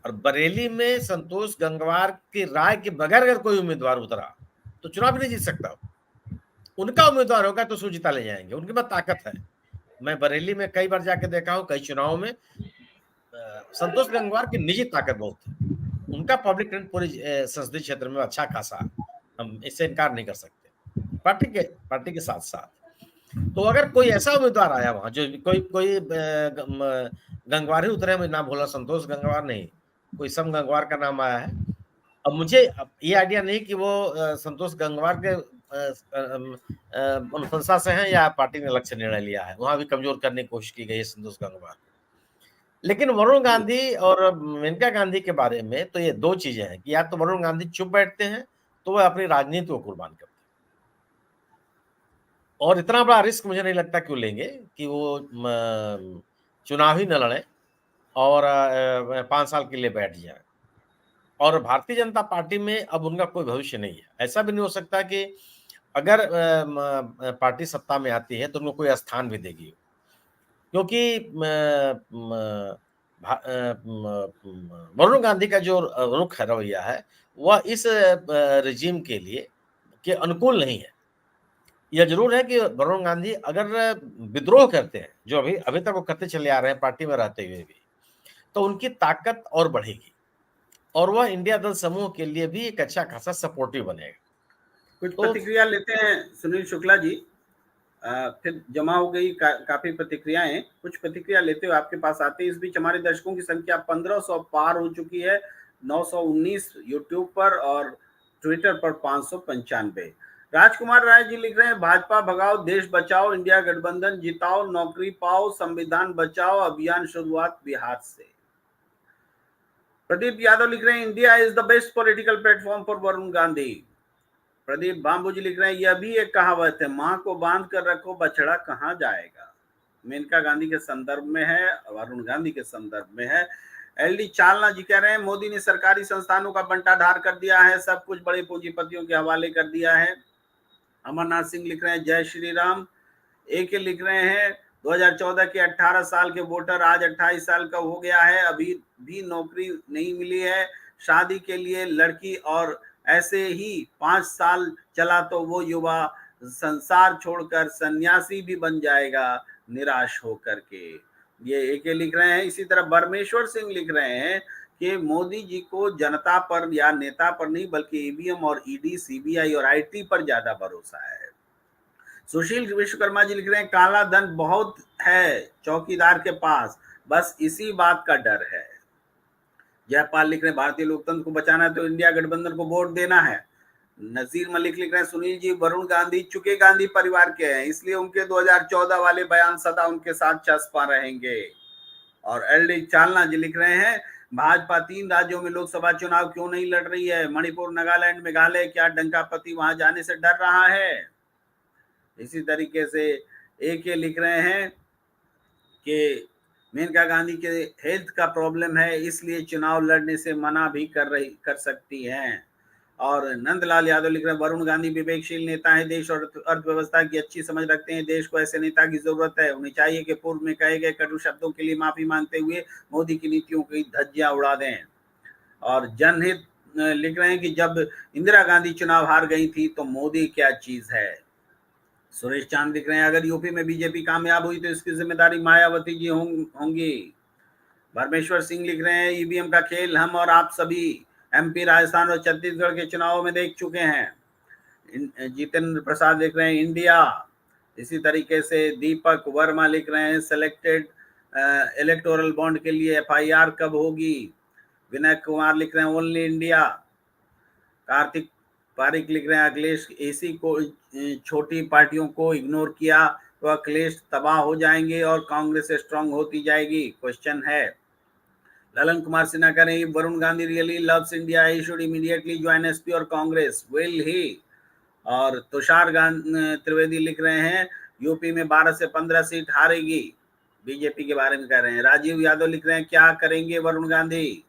और बरेली में संतोष गंगवार की राय के बगैर अगर कोई उम्मीदवार उतरा तो चुनाव नहीं जीत सकता। उनका उम्मीदवार होगा तो सूजिता ले जाएंगे, उनके पास ताकत है। मैं बरेली में कई बार जाके देखा हूं, कई चुनावों में संतोष गंगवार की निजी ताकत बहुत है, उनका पब्लिक ट्रेंड पूरे संसदीय क्षेत्र में अच्छा खासा, हम इससे इनकार नहीं कर सकते पार्टी के साथ साथ। तो अगर कोई ऐसा उम्मीदवार आया वहां जो कोई गंगवार ही उतरे, मैं नाम बोला संतोष गंगवार नहीं, कोई सम गंगवार का नाम आया है। अब मुझे ये आइडिया नहीं कि वो संतोष गंगवार के अनुशंसा से हैं या पार्टी ने अलग से निर्णय लिया है, वहां भी कमजोर करने की कोशिश की गई है संतोष गंगवार। लेकिन वरुण गांधी और मेनका गांधी के बारे में तो ये दो चीजें हैं कि या तो वरुण गांधी चुप बैठते हैं तो वह अपनी राजनीति को कुर्बान करते हैं, और इतना बड़ा रिस्क मुझे नहीं लगता क्यों लेंगे कि वो चुनाव ही न लड़े और 5 साल के लिए बैठ जाए। और भारतीय जनता पार्टी में अब उनका कोई भविष्य नहीं है। ऐसा भी नहीं हो सकता कि अगर पार्टी सत्ता में आती है तो उनको कोई स्थान भी देगी, क्योंकि वरुण गांधी का जो रुख है, रवैया है, वह इस रिजीम के लिए के अनुकूल नहीं है। यह जरूर है कि वरुण गांधी अगर विद्रोह करते हैं, जो अभी तक वो करते चले आ रहे हैं पार्टी में रहते हुए भी, तो उनकी ताकत और बढ़ेगी और वह इंडिया दल समूह के लिए भी एक अच्छा खासा सपोर्टिव बनेगा। कुछ प्रतिक्रिया लेते हैं सुनील शुक्ला जी, फिर जमा हो गई काफी प्रतिक्रियाएं, कुछ प्रतिक्रिया लेते हुए आपके पास आते हैं। इस बीच हमारे दर्शकों की संख्या 1500 पार हो चुकी है, 919 यूट्यूब पर और ट्विटर पर 595। राजकुमार राय जी लिख रहे हैं, भाजपा भगाओ देश बचाओ, इंडिया गठबंधन जिताओ, नौकरी पाओ, संविधान बचाओ, अभियान शुरुआत बिहार से। प्रदीप यादव लिख रहे हैं, India is the best political platform for Varun Gandhi. Pradeep Bambu ji लिख रहे हैं, यह भी एक कहावत है, मां को बांध कर रखो बछड़ा कहां जाएगा। मेनका गांधी के संदर्भ में है, वरुण गांधी के संदर्भ में है। एलडी चालना जी कह रहे हैं, मोदी ने सरकारी संस्थानों का बंटाढार कर दिया है, सब कुछ बड़े पूंजीपतियों के हवाले कर दिया है। अमरनाथ सिंह लिख रहे हैं, जय श्री राम। एक लिख रहे हैं, 2014 के 18 साल के वोटर आज 28 साल का हो गया है, अभी भी नौकरी नहीं मिली है, शादी के लिए लड़की, और ऐसे ही 5 साल चला तो वो युवा संसार छोड़कर सन्यासी भी बन जाएगा निराश होकर के। ये एक लिख रहे हैं। इसी तरह परमेश्वर सिंह लिख रहे हैं, कि मोदी जी को जनता पर या नेता पर नहीं बल्कि ईवीएम और ईडी, सीबीआई और आईटी पर ज्यादा भरोसा है। सुशील विश्वकर्मा जी लिख रहे हैं, काला धन बहुत है चौकीदार के पास, बस इसी बात का डर है। जयपाल लिख रहे हैं, भारतीय लोकतंत्र को बचाना है तो इंडिया गठबंधन को वोट देना है। नजीर मलिक लिख रहे हैं, सुनील जी वरुण गांधी चुके गांधी परिवार के हैं, इसलिए उनके 2014 वाले बयान सदा उनके साथ चस्पा रहेंगे। और एलडी चालना जी लिख रहे हैं, भाजपा 3 राज्यों में लोकसभा चुनाव क्यों नहीं लड़ रही है? मणिपुर, नागालैंड, मेघालय, क्या डंकापति वहां जाने से डर रहा है? इसी तरीके से एक ये लिख रहे हैं कि मेनका गांधी के हेल्थ का प्रॉब्लम है, इसलिए चुनाव लड़ने से मना भी कर सकती हैं। और नंदलाल यादव लिख रहे हैं, वरुण गांधी विवेकशील नेता है, देश और अर्थव्यवस्था की अच्छी समझ रखते हैं, देश को ऐसे नेता की जरूरत है। उन्हें चाहिए कि पूर्व में कहे गए कटु शब्दों के लिए माफी मांगते हुए मोदी की नीतियों की धज्जियां उड़ा दें। और जनहित लिख रहे हैं कि जब इंदिरा गांधी चुनाव हार गई थी तो मोदी क्या चीज है। सुरेश चांद लिख रहे हैं, अगर यूपी में बीजेपी कामयाब हुई तो इसकी जिम्मेदारी मायावती जी होंगी। परमेश्वर सिंह लिख रहे हैं, ईवीएम का खेल हम और आप सभी एमपी, राजस्थान और छत्तीसगढ़ के चुनावों में देख चुके हैं। जितेंद्र प्रसाद लिख रहे हैं, इंडिया। इसी तरीके से दीपक वर्मा लिख रहे हैं, सिलेक्टेड इलेक्टोरल बॉन्ड के लिए एफआईआर कब होगी? विनय कुमार लिख रहे हैं, ओनली इंडिया। कार्तिक पारिक लिख रहे हैं, अखिलेश एसी को छोटी पार्टियों को इग्नोर किया तो अखिलेश तबाह हो जाएंगे और कांग्रेस स्ट्रांग होती जाएगी? क्वेश्चन है। ललन कुमार सिन्हा कह रहे हैं, Varun Gandhi really loves India, he should immediately join SP और कांग्रेस, विल ही? और तुषार त्रिवेदी लिख रहे हैं, यूपी में 12 से 15 सीट हारेगी, बीजेपी के बारे में कह रहे हैं। राजीव यादव लिख रहे हैं, क्या करेंगे वरुण गांधी?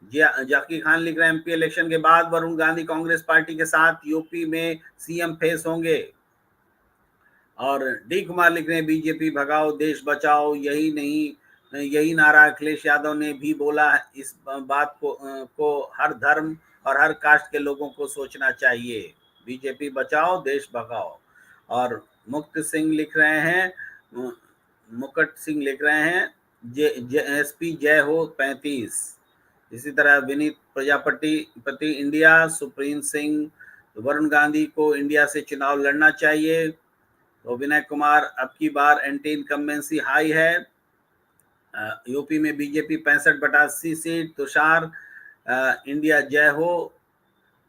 जाकी खान लिख रहे हैं, एमपी इलेक्शन के बाद वरुण गांधी कांग्रेस पार्टी के साथ यूपी में सीएम फेस होंगे। और डी कुमार लिख रहे हैं, बीजेपी भगाओ देश बचाओ, यही नारा अखिलेश यादव ने भी बोला। इस बात को हर धर्म और हर कास्ट के लोगों को सोचना चाहिए, बीजेपी बचाओ देश भगाओ। और मुक्त सिंह लिख रहे हैं, मुकट सिंह लिख रहे हैं, एसपी जय हो 35। इसी तरह विनीत प्रजापति इंडिया, सुप्रीम सिंह, वरुण गांधी को इंडिया से चुनाव लड़ना चाहिए। तो विनय कुमार, अब की बार एंटी इनकम्बेंसी हाई है, यूपी में बीजेपी 65/80 सीट। तुषार, इंडिया जय हो।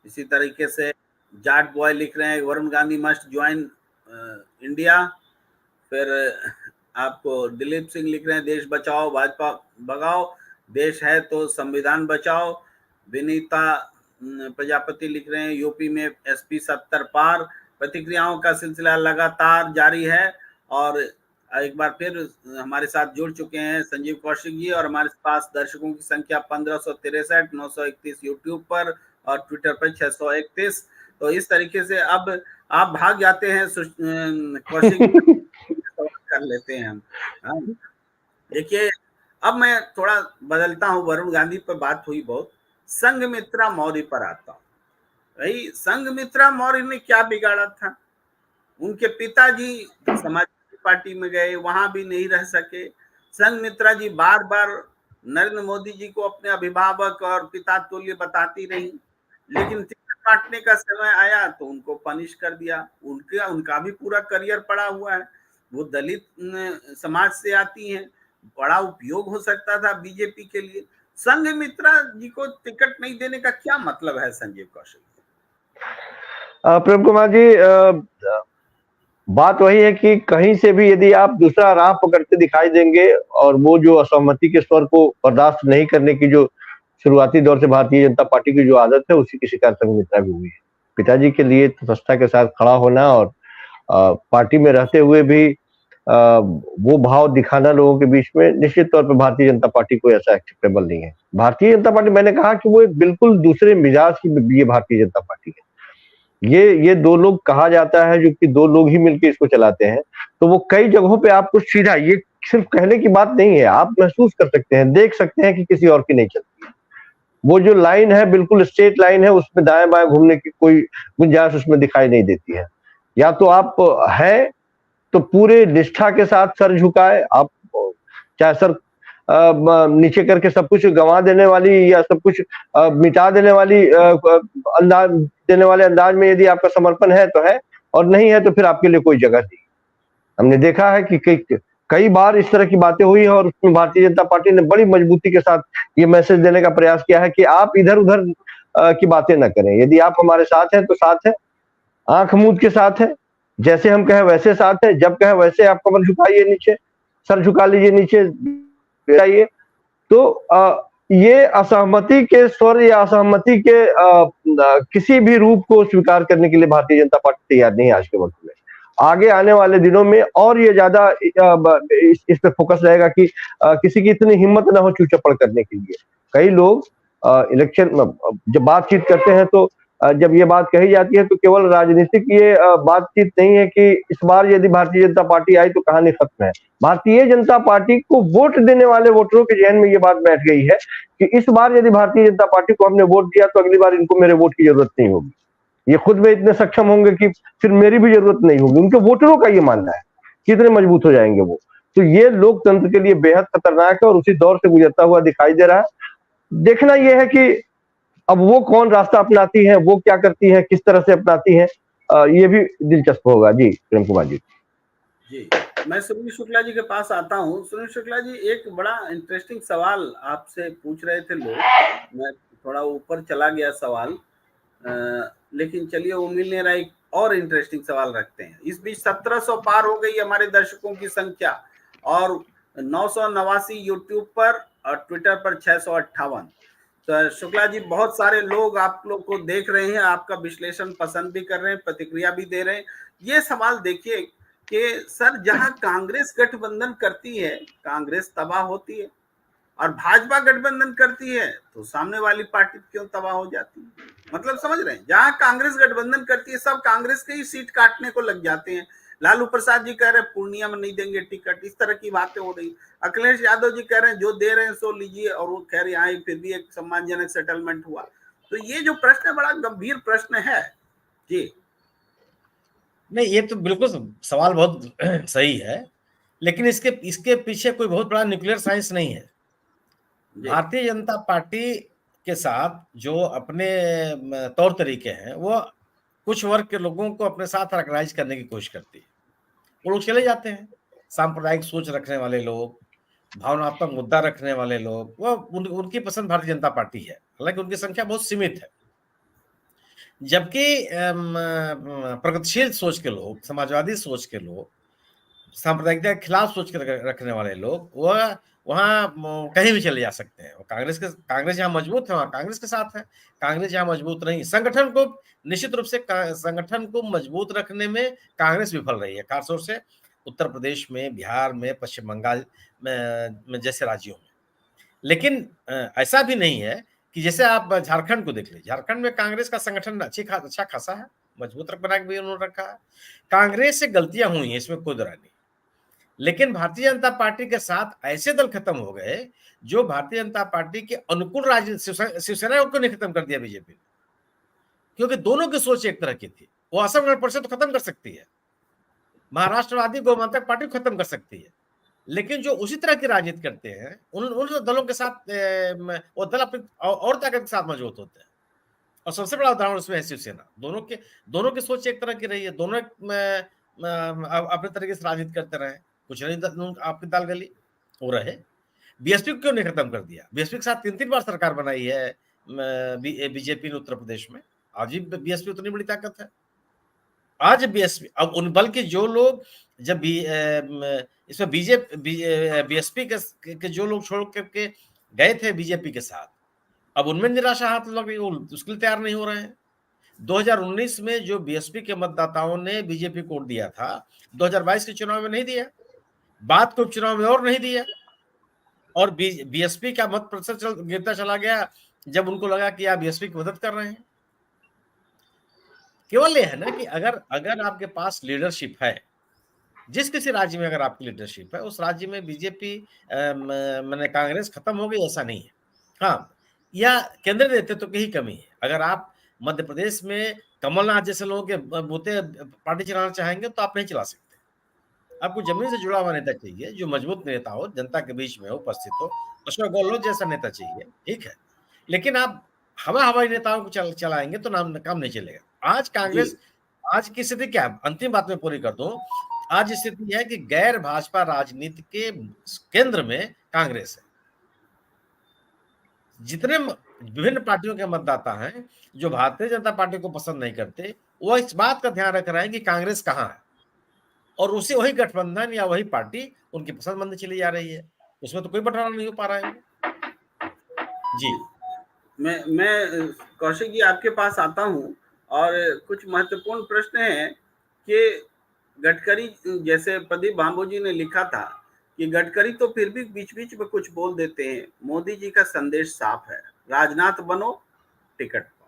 इसी तरीके से जाट बॉय लिख रहे हैं, Varun Gandhi must join India. फिर आपको दिलीप सिंह लिख रहे हैं, देश बचाओ भाजपा भगाओ, देश है तो संविधान बचाओ। विनीता प्रजापति लिख रहे हैं, यूपी में एसपी 70 पार। प्रतिक्रियाओं का सिलसिला लगातार जारी है। और एक बार फिर हमारे साथ जुड़ चुके हैं संजीव कौशिक जी, और हमारे पास दर्शकों की संख्या 1563, 931 यूट्यूब पर और ट्विटर पर 631। तो इस तरीके से अब आप भाग जाते हैं कौशिक कर लेते हैं हम। देखिए, अब मैं थोड़ा बदलता हूं, वरुण गांधी पर बात हुई बहुत, संघमित्रा मौर्य पर आता हूं। भाई, संघमित्रा मौर्य ने क्या बिगाड़ा था? उनके पिताजी समाजवादी पार्टी में गए, वहां भी नहीं रह सके। संघमित्रा जी बार बार नरेंद्र मोदी जी को अपने अभिभावक और पिता तुल्य बताती रही, लेकिन टिकट बांटने का समय आया तो उनको पनिश कर दिया। उनका भी पूरा करियर पड़ा हुआ है, वो दलित समाज से आती हैं, बड़ा उपयोग हो सकता था बीजेपी के लिए। संघमित्रा जी को टिकट नहीं देने का क्या मतलब है, संजीव कौशिक? प्रेम कुमार जी, बात वही है कि कहीं से भी यदि आप दूसरा राह पकड़ते दिखाई देंगे और वो जो असहमति के स्वर को बर्दाश्त नहीं करने की जो शुरुआती दौर से भारतीय जनता पार्टी की जो आदत है, उसी की शिकार संघमित्रा भी हुई है। पिताजी के लिए तटस्थता के साथ खड़ा होना और पार्टी में रहते हुए भी वो भाव दिखाना लोगों के बीच में, निश्चित तौर पर भारतीय जनता पार्टी को ऐसा एक्सेप्टेबल नहीं है। भारतीय जनता पार्टी, मैंने कहा कि वो एक बिल्कुल दूसरे मिजाज की ये भारतीय जनता पार्टी है। ये दो लोग कहा जाता है, जो कि दो लोग ही मिलकर इसको चलाते हैं। तो वो कई जगहों पे आपको सीधा, ये सिर्फ कहने की बात नहीं है, आप महसूस कर सकते हैं, देख सकते हैं कि किसी और की नहीं चलती है। वो जो लाइन है बिल्कुल स्ट्रेट लाइन है, उसमें दाएं बाएं घूमने की कोई गुंजाइश उसमें दिखाई नहीं देती है। या तो आप है तो पूरे निष्ठा के साथ सर झुकाए, आप चाहे सर नीचे करके सब कुछ गंवा देने वाली या सब कुछ मिटा देने वाली अंदाज देने वाले अंदाज में यदि आपका समर्पण है तो है, और नहीं है तो फिर आपके लिए कोई जगह नहीं। हमने देखा है कि कई बार इस तरह की बातें हुई है और उसमें भारतीय जनता पार्टी ने बड़ी मजबूती के साथ ये मैसेज देने का प्रयास किया है कि आप इधर उधर की बातें न करें। यदि आप हमारे साथ हैं तो साथ है, आंख मूंद के साथ है, जैसे हम कहें वैसे साथ है, जब कहें वैसे आप कमर झुकाइए नीचे, सर झुका लीजिए नीचे जाइए। तो ये असहमति के स्वर या असहमति के किसी भी रूप को स्वीकार करने के लिए भारतीय जनता पार्टी तैयार नहीं है आज के वक्त में। आगे आने वाले दिनों में और ये ज्यादा इस पे फोकस रहेगा कि किसी की इतनी हिम्मत ना हो चूचपड़ करने के लिए। कई लोग इलेक्शन जब बातचीत करते हैं तो जब ये बात कही जाती है तो केवल राजनीतिक ये बातचीत नहीं है कि इस बार यदि भारतीय जनता पार्टी आई तो कहानी खत्म है। भारतीय जनता पार्टी को वोट देने वाले वोटरों के जहन में ये बात बैठ गई है कि इस बार यदि भारतीय जनता पार्टी को हमने वोट दिया तो अगली बार इनको मेरे वोट की जरूरत नहीं होगी। ये खुद में इतने सक्षम होंगे कि फिर मेरी भी जरूरत नहीं होगी। उनके वोटरों का ये मानना है। कितने मजबूत हो जाएंगे वो। तो ये लोकतंत्र के लिए बेहद खतरनाक है और उसी दौर से गुजरता हुआ दिखाई दे रहा है। देखना यह है कि अब वो कौन रास्ता अपनाती है, वो क्या करती है, किस तरह से अपनाती है, ये भी दिलचस्प होगा। जी प्रेम कुमार जी। जी, मैं सुनील शुक्ला जी के पास आता हूँ। सुनील शुक्ला जी, एक बड़ा इंटरेस्टिंग सवाल आपसे पूछ रहे थे लोग, मैं थोड़ा ऊपर चला गया सवाल, लेकिन चलिए वो मिल नहीं रहा, एक और इंटरेस्टिंग सवाल रखते हैं। इस बीच 1700 पार हो गई हमारे दर्शकों की संख्या और 989 यूट्यूब पर और ट्विटर पर 658। तो शुक्ला जी, बहुत सारे लोग आप लोग को देख रहे हैं, आपका विश्लेषण पसंद भी कर रहे हैं, प्रतिक्रिया भी दे रहे हैं। ये सवाल देखिए कि सर, जहां कांग्रेस गठबंधन करती है कांग्रेस तबाह होती है, और भाजपा गठबंधन करती है तो सामने वाली पार्टी क्यों तबाह हो जाती है? मतलब समझ रहे हैं, जहां कांग्रेस गठबंधन करती है सब कांग्रेस के ही सीट काटने को लग जाते हैं। लालू प्रसाद जी कह रहे हैं पूर्णिया में नहीं देंगे टिकट, इस तरह की बातें हो रही। अखिलेश यादव जी कह रहे हैं जो दे रहे हैं सो लीजिए, और वो कह रहे हैं फिर भी एक सम्मानजनक सेटलमेंट हुआ। तो ये जो प्रश्न है बड़ा गंभीर प्रश्न है। जी नहीं, ये तो बिल्कुल सवाल बहुत सही है, लेकिन इसके पीछे कोई बहुत बड़ा न्यूक्लियर साइंस नहीं है। भारतीय जनता पार्टी के साथ जो अपने तौर तरीके हैं वो कुछ वर्ग के लोगों को अपने साथ ऑर्गेनाइज करने की कोशिश करती है। वो लोग चले जाते हैं, सांप्रदायिक सोच रखने वाले लोग, भावनात्मक मुद्दा रखने वाले लोग, वो उनकी पसंद भारतीय जनता पार्टी है, हालांकि उनकी संख्या बहुत सीमित है। जबकि प्रगतिशील सोच के लोग, समाजवादी सोच के लोग, सांप्रदायिकता के खिलाफ सोच के रखने वाले लोग वह वहाँ कहीं भी चले जा सकते हैं। कांग्रेस जहाँ मजबूत है वहाँ कांग्रेस के साथ है, कांग्रेस जहाँ मजबूत नहीं। संगठन को निश्चित रूप से संगठन को मजबूत रखने में कांग्रेस विफल रही है, खासतौर से उत्तर प्रदेश में, बिहार में, पश्चिम बंगाल में जैसे राज्यों में। लेकिन ऐसा भी नहीं है कि जैसे आप झारखंड को देख लीजिए, झारखंड में कांग्रेस का संगठन अच्छा खासा है, मजबूत बना के भी उन्होंने रखा है। कांग्रेस से गलतियां हुई हैं, इसमें कोई दरार नहीं, लेकिन भारतीय जनता पार्टी के साथ ऐसे दल खत्म हो गए जो भारतीय जनता पार्टी के अनुकूल शिवसेना को नहीं खत्म कर दिया बीजेपी ने, क्योंकि दोनों की सोच एक तरह की थी। वो असम गण परिषद तो खत्म कर सकती है, महाराष्ट्रवादी गोमांतक पार्टी को खत्म कर सकती है, लेकिन जो उसी तरह की राजनीति करते हैं उन दलों के साथ वो दल अपनी और ताकत के साथ मजबूत होते हैं। और सबसे बड़ा उदाहरण उसमें है शिवसेना। दोनों की सोच एक तरह की रही है, दोनों अपने तरीके से राजनीति करते रहे, कुछ नहीं आपकी दाल गली हो रहे। बीएसपी को क्यों नहीं खत्म कर दिया? बीएसपी के साथ 3 बार सरकार बनाई है बीजेपी ने उत्तर प्रदेश में। आज भी बीएसपी उतनी बड़ी ताकत है। आज बीएसपी, अब उन बल के जो लोग जब इसमें बीएसपी के जो लोग छोड़ करके गए थे बीजेपी के साथ, अब उनमें निराशा हाथ लग गई, वो उसके लिए तैयार नहीं हो रहे हैं। 2019 में जो बीएसपी के मतदाताओं ने बीजेपी को वोट दिया था, 2022 के चुनाव में नहीं दिया, बाद के उपचुनाव में और नहीं दिया, और बीएसपी का मत प्रतिशत गिरता चला गया जब उनको लगा कि आप बीएसपी की मदद कर रहे हैं। केवल ये है ना कि अगर आपके पास लीडरशिप है, जिस किसी राज्य में अगर आपकी लीडरशिप है, उस राज्य में बीजेपी मैंने कांग्रेस खत्म हो गई ऐसा नहीं है। हाँ, या केंद्रीय नेतृत्व की ही कमी है। अगर आप मध्य प्रदेश में कमलनाथ जैसे लोगों के बूते पार्टी चलाना चाहेंगे तो आप नहीं चला सकते। आपको जमीन से जुड़ा हुआ नेता चाहिए, जो मजबूत नेता हो, जनता के बीच में हो, उपस्थित हो। अशोक गहलोत जैसा नेता चाहिए, ठीक है। लेकिन आप हवाई नेताओं को चलाएंगे तो काम नहीं चलेगा। जी आज की स्थिति क्या है, अंतिम बात मैं पूरी कर दूं। आज स्थिति है कि गैर भाजपा राजनीति के केंद्र में कांग्रेस है। जितने विभिन्न पार्टियों के मतदाता हैं जो भारतीय जनता पार्टी को पसंद नहीं करते, वो इस बात का ध्यान रख रहे हैं कि कांग्रेस कहाँ है, और उसे वही गठबंधन या वही पार्टी उनकी पसंद बनती चली जा रही है। उसमें तो कोई बंटवारा नहीं हो पा रहा है। जी जी मैं कौशिक जी आपके पास आता हूं, और कुछ महत्वपूर्ण प्रश्न है कि गडकरी, जैसे प्रदीप भांबू जी ने लिखा था कि गडकरी तो फिर भी बीच बीच में कुछ बोल देते हैं, मोदी जी का संदेश साफ है, राजनाथ बनो टिकट पाओ।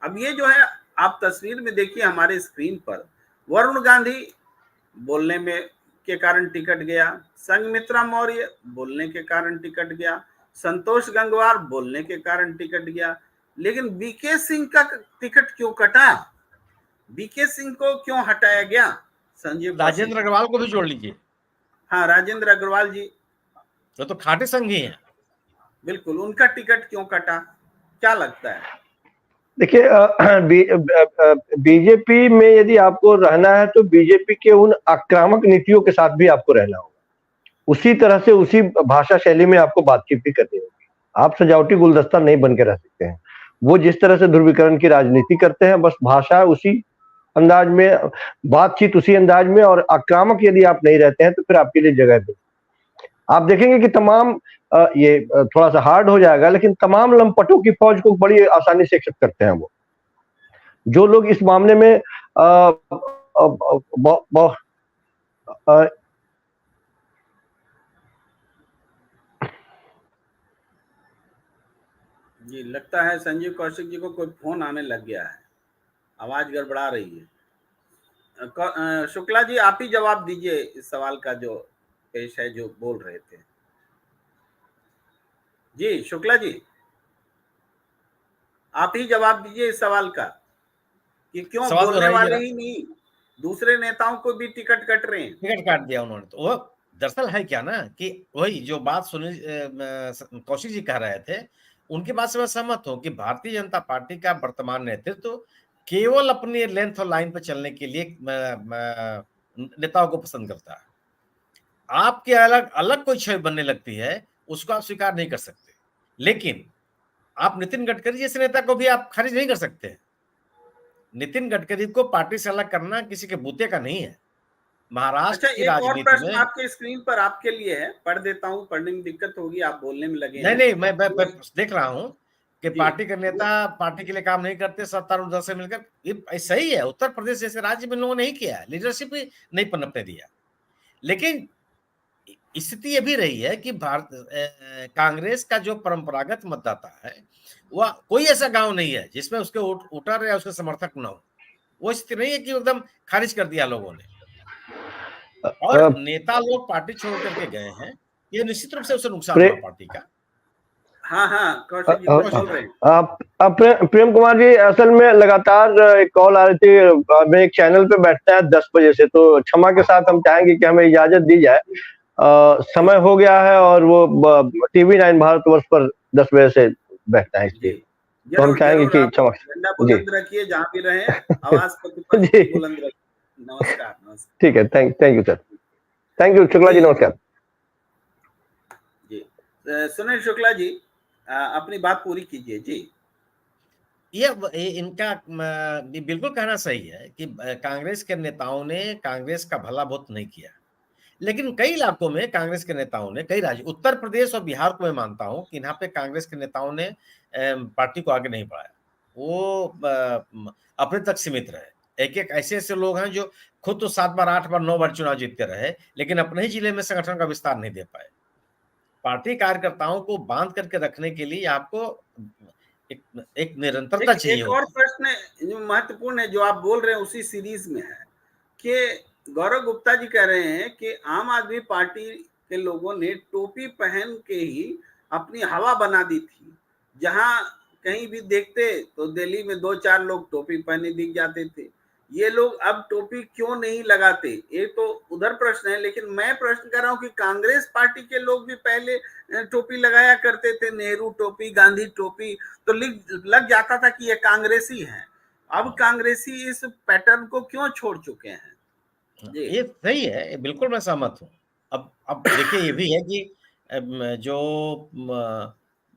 अब ये जो है, आप तस्वीर में देखिए हमारे स्क्रीन पर, वरुण गांधी बोलने में के कारण टिकट गया, संघमित्रा मौर्य बोलने के कारण टिकट गया, संतोष गंगवार बोलने के कारण टिकट गया, लेकिन बीके सिंह का टिकट क्यों कटा? बीके सिंह को क्यों हटाया गया? संजीव राजेंद्र अग्रवाल को भी जोड़ लीजिए। हाँ, राजेंद्र अग्रवाल जी तो खाटे संघी हैं। बिल्कुल, उनका टिकट क्यों कटा, क्या लगता है? देखिए, बीजेपी में यदि आपको रहना है तो बीजेपी के उन आक्रामक नीतियों के साथ भी आपको रहना होगा, उसी तरह से उसी भाषा शैली में आपको बातचीत भी करनी होगी। आप सजावटी गुलदस्ता नहीं बन के रह सकते हैं। वो जिस तरह से ध्रुवीकरण की राजनीति करते हैं, बस भाषा उसी अंदाज में, बातचीत उसी अंदाज में, और आक्रामक यदि आप नहीं रहते हैं तो फिर आपके लिए जगह नहीं। आप देखेंगे कि तमाम ये थोड़ा सा हार्ड हो जाएगा, लेकिन तमाम लंपटों की फौज को बड़ी आसानी से एक्सेप्ट करते हैं वो। जो लोग इस मामले में जी, लगता है संजीव कौशिक जी को कोई फोन आने लग गया है, आवाज गड़बड़ा रही है। शुक्ला जी, आप ही जवाब दीजिए इस सवाल का जो पेश है, जो बोल रहे थे। जी शुक्ला जी, आप ही जवाब दीजिए इस सवाल का कि क्यों बोलने वाले ही नहीं, दूसरे नेताओं को भी टिकट कट रहे हैं। टिकट काट दिया उन्होंने। तो वो दरअसल है क्या ना, कि वही जो बात सुनील कौशिक जी कह रहे थे, उनकी बात से मैं सहमत हूं कि भारतीय जनता पार्टी का वर्तमान नेतृत्व केवल अपनी लेंथ और लाइन पर चलने के लिए नेताओं को पसंद करता है। आपके अलग अलग कोई छवि बनने लगती है, उसको आप स्वीकार नहीं कर सकते। लेकिन आप नितिन गडकरी जैसे नेता को भी आप खारिज नहीं कर सकते। नितिन गडकरी को पार्टी से अलग करना किसी के बूते का नहीं है। महाराष्ट्र की एक और राजनीति प्रश्न में आपके स्क्रीन पर आपके लिए है, पढ़ देता हूं, पढ़ने में दिक्कत होगी, आप बोलने में लगे हैं। नहीं, मैं देख रहा हूं कि पार्टी के नेता पार्टी के लिए काम नहीं करते, सत्तारूढ़ दल से मिलकर। ये सही है, उत्तर प्रदेश जैसे राज्य में लोगों ने नहीं किया, लीडरशिप ही नहीं पनपने दिया। लेकिन स्थिति ये भी रही है कि कांग्रेस का जो परंपरागत मतदाता है, वह कोई ऐसा गांव नहीं है जिसमें उसके वोटर या उसके समर्थक न हो। वो स्थिति नहीं है कि एकदम खारिज कर दिया लोगों ने, और नेता लोग पार्टी छोड़ करके गए हैं, ये निश्चित रूप से उसे नुकसान हुआ पार्टी का। हाँ, कौशिक जी कुछ बोल रहे हैं। प्रेम कुमार जी, असल में लगातार एक कॉल आ रही थी। मैं एक चैनल पे बैठता है 10 बजे से, तो क्षमा के साथ हम चाहेंगे कि हमें इजाजत दी जाए। समय हो गया है और वो TV9 भारतवर्ष पर 10 बजे से बैठता है, इसलिए तो हम चाहेंगे कि क्षमा। झंडा बुलंद रखिए जहाँ भी रहे, आवाज बुलंद रखिए। नमस्कार। ठीक है, thank you sir, thank you Shukla ji, नमस्कार जी। सुनील शुक्ला जी, अपनी बात पूरी कीजिए जी। ये इनका बिल्कुल कहना सही है कि कांग्रेस के नेताओं ने कांग्रेस का भला बहुत नहीं किया, लेकिन कई इलाकों में कांग्रेस के नेताओं ने, कई राज्य, उत्तर प्रदेश और बिहार को मैं मानता हूं कि यहाँ पे कांग्रेस के नेताओं ने पार्टी को आगे नहीं बढ़ाया। वो अपने तक सीमित रहे। एक ऐसे ऐसे लोग हैं जो खुद तो 7 बार 8 बार 9 बार चुनाव जीतते रहे, लेकिन अपने ही जिले में संगठन का विस्तार नहीं दे पाए। पार्टी कार्यकर्ताओं को बांध करके रखने के लिए आपको एक निरंतरता चाहिए। एक और प्रश्न जो महत्वपूर्ण है, जो आप बोल रहे हैं उसी सीरीज में है, कि गौरव गुप्ता जी कह रहे हैं कि आम आदमी पार्टी के लोगों ने टोपी पहन के ही अपनी हवा बना दी थी। जहां कहीं भी देखते तो दिल्ली में 2-4 लोग टोपी पहने दिख जाते थे, ये लोग अब टोपी क्यों नहीं लगाते, ये तो उधर प्रश्न है। लेकिन मैं प्रश्न कर रहा हूँ कि कांग्रेस पार्टी के लोग भी पहले टोपी लगाया करते थे, नेहरू टोपी, गांधी टोपी, तो लग जाता था कि ये कांग्रेसी हैं। अब कांग्रेसी इस पैटर्न को क्यों छोड़ चुके हैं? जी। ये सही है, बिल्कुल मैं सहमत हूँ। अब देखिए ये भी है कि जो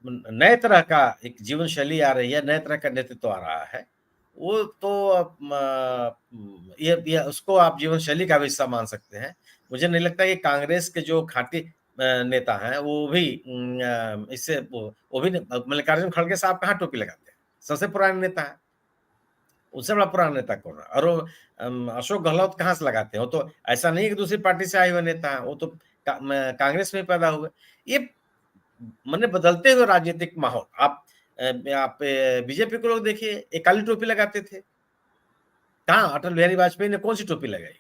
नए तरह का एक जीवन शैली आ रही है, नए तरह का नेतृत्व आ रहा है, वो तो ये उसको आप जीवन शैली का भी हिस्सा मान सकते हैं। मुझे नहीं लगता कि कांग्रेस के जो खाटी नेता हैं वो भी इससे वो भी मल्लिकार्जुन खड़गे साहब कहाँ टोपी लगाते हैं, सबसे पुराने नेता है, उससे बड़ा पुराना नेता कौन है? और वो अशोक गहलोत कहाँ से लगाते हैं? वो तो ऐसा नहीं है कि दूसरी पार्टी से आए हुए नेता हैं, वो तो कांग्रेस में पैदा हुए। ये माने बदलते हुए राजनीतिक माहौल, आप बीजेपी के लोग देखिए, एक काली टोपी लगाते थे, कहाँ अटल बिहारी वाजपेयी ने कौन सी टोपी लगाई?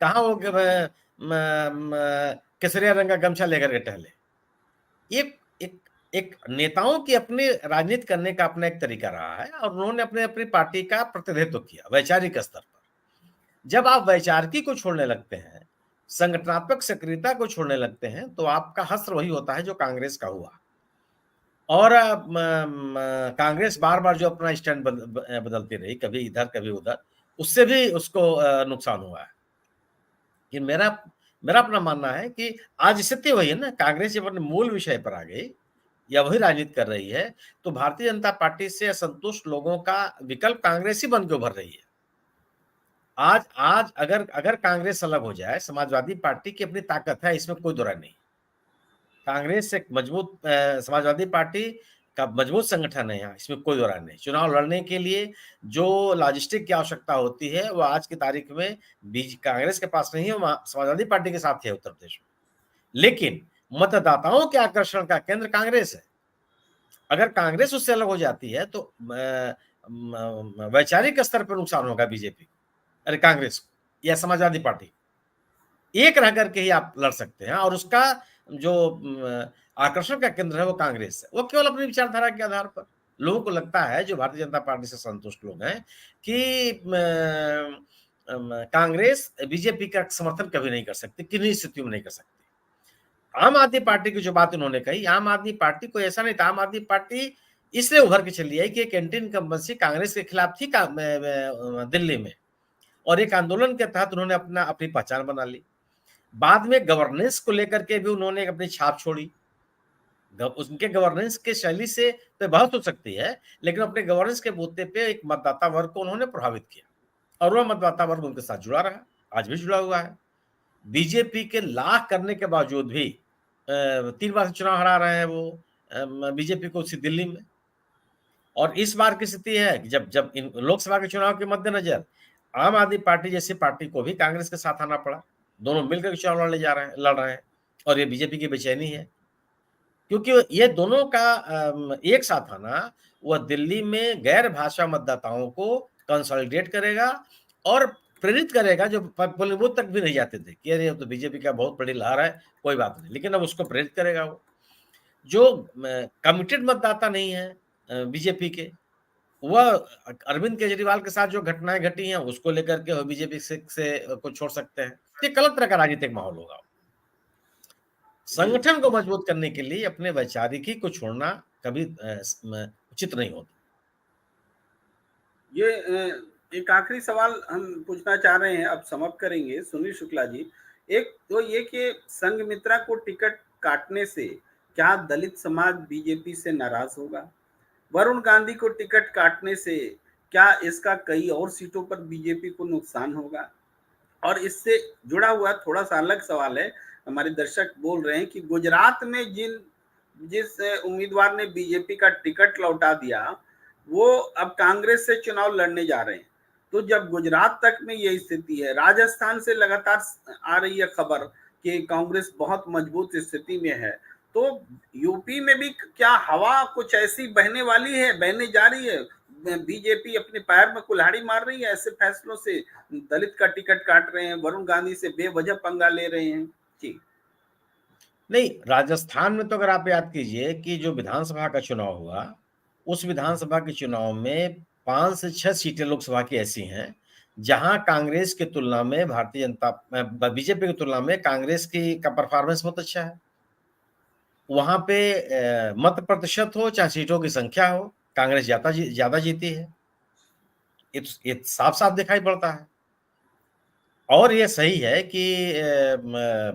कहाँ वो केसरिया रंग का गमछा लेकर के टहले? एक एक एक नेताओं की अपनी राजनीति करने का अपना एक तरीका रहा है और उन्होंने अपनी पार्टी का प्रतिनिधित्व किया वैचारिक स्तर पर। जब आप वैचारिकी को छोड़ने लगते हैं, संगठनात्मक सक्रियता को छोड़ने लगते हैं, तो आपका हश्र वही होता है जो कांग्रेस का हुआ। और कांग्रेस बार-बार जो अपना स्टैंड बदलती रही, कभी इधर कभी उधर, उससे भी उसको नुकसान हुआ है। कि मेरा मेरा अपना मानना है कि आज स्थिति वही है ना, कांग्रेस जब अपने मूल विषय पर आ गई या वही राजनीति कर रही है, तो भारतीय जनता पार्टी से असंतुष्ट लोगों का विकल्प कांग्रेस ही बन के उभर रही है। आज आज अगर अगर कांग्रेस अलग हो जाए, समाजवादी पार्टी की अपनी ताकत है, इसमें कोई दो राय नहीं। कांग्रेस एक मजबूत समाजवादी पार्टी का मजबूत संगठन है यहाँ, इसमें कोई दो राय नहीं। चुनाव लड़ने के लिए जो लॉजिस्टिक की आवश्यकता होती है, वो आज की तारीख में कांग्रेस के पास नहीं है, वो समाजवादी पार्टी के साथ है उत्तर प्रदेश में। लेकिन मतदाताओं के आकर्षण का केंद्र कांग्रेस है। अगर कांग्रेस उससे अलग हो जाती है तो वैचारिक स्तर पर नुकसान होगा बीजेपी, अरे कांग्रेस को या समाजवादी पार्टी। एक रह करके ही आप लड़ सकते हैं और उसका जो आकर्षण का केंद्र है वो कांग्रेस है। वो केवल अपनी विचारधारा के आधार पर लोगों को लगता है, जो भारतीय जनता पार्टी से संतुष्ट लोग हैं, कि कांग्रेस बीजेपी का समर्थन कभी नहीं कर सकती, किन्हीं स्थितियों में नहीं कर सकती। आम आदमी पार्टी की जो बात उन्होंने कही, आम आदमी पार्टी को ऐसा नहीं था, आम आदमी पार्टी इसलिए उभर के चली आई कि एक एंटी इनकम्बेंसी कांग्रेस के खिलाफ थी दिल्ली में, और एक आंदोलन के तहत उन्होंने अपनी पहचान बना ली। बाद में गवर्नेंस को लेकर के भी उन्होंने अपनी छाप छोड़ी। उनके गवर्नेंस के शैली से तो बहस हो सकती है, लेकिन अपने गवर्नेंस के मुद्दे पे एक मतदाता वर्ग को उन्होंने प्रभावित किया और वह मतदाता वर्ग उनके साथ जुड़ा रहा, आज भी जुड़ा हुआ है। बीजेपी के लाख करने के बावजूद भी 3 बार से चुनाव हरा रहे हैं वो बीजेपी को उसी दिल्ली में। और इस बार की स्थिति है कि जब इन लोकसभा के चुनाव के मद्देनजर आम आदमी पार्टी जैसी पार्टी को भी कांग्रेस के साथ आना पड़ा। दोनों मिलकर चुनाव लड़ रहे हैं और ये बीजेपी की बेचैनी है, क्योंकि ये दोनों का एक साथ आना वह दिल्ली में गैर भाजपा मतदाताओं को कंसोलिडेट करेगा और प्रेरित करेगा, जो पोलिंग बूथ तक भी नहीं जाते थे कि अरे तो बीजेपी का बहुत बड़ी लहर है, कोई बात नहीं, लेकिन अब उसको प्रेरित करेगा। वो जो कमिटेड मतदाता नहीं है बीजेपी के, वह अरविंद केजरीवाल के साथ जो घटनाएं घटी हैं उसको लेकर के बीजेपी से को छोड़ सकते हैं। ये गलत तरह का राजनीतिक माहौल होगा। संगठन को मजबूत करने के लिए अपने वैचारिकी को छोड़ना कभी उचित नहीं होता। ये एक आखिरी सवाल हम पूछना चाह रहे हैं, अब समाप्त करेंगे सुनील शुक्ला जी। एक तो ये कि संघमित्रा को टिकट काटने से क्या दलित समाज बीजेपी से नाराज होगा? वरुण गांधी को टिकट काटने से क्या इसका कई और सीटों पर बीजेपी को नुकसान होगा? और इससे जुड़ा हुआ थोड़ा सा अलग सवाल है, हमारे दर्शक बोल रहे हैं कि गुजरात में जिस उम्मीदवार ने बीजेपी का टिकट लौटा दिया, वो अब कांग्रेस से चुनाव लड़ने जा रहे हैं। तो जब गुजरात तक में ये स्थिति है, राजस्थान से लगातार आ रही है खबर कि कांग्रेस बहुत मजबूत स्थिति में है, तो यूपी में भी क्या हवा कुछ ऐसी बहने जा रही है? बीजेपी अपने पैर में कुल्हाड़ी मार रही है ऐसे फैसलों से, दलित का टिकट काट रहे हैं, वरुण गांधी से बेवजह पंगा ले रहे हैं जी। नहीं, राजस्थान में तो अगर आप याद कीजिए कि जो विधानसभा का चुनाव हुआ, उस विधानसभा के चुनाव में 5 से 6 सीटें लोकसभा की ऐसी हैं जहां कांग्रेस की तुलना में बीजेपी की तुलना में कांग्रेस का परफॉर्मेंस बहुत अच्छा है। वहां पे मत प्रतिशत हो चाहे सीटों की संख्या हो, कांग्रेस ज्यादा जीती है। ये साफ साफ दिखाई पड़ता है। और ये सही है कि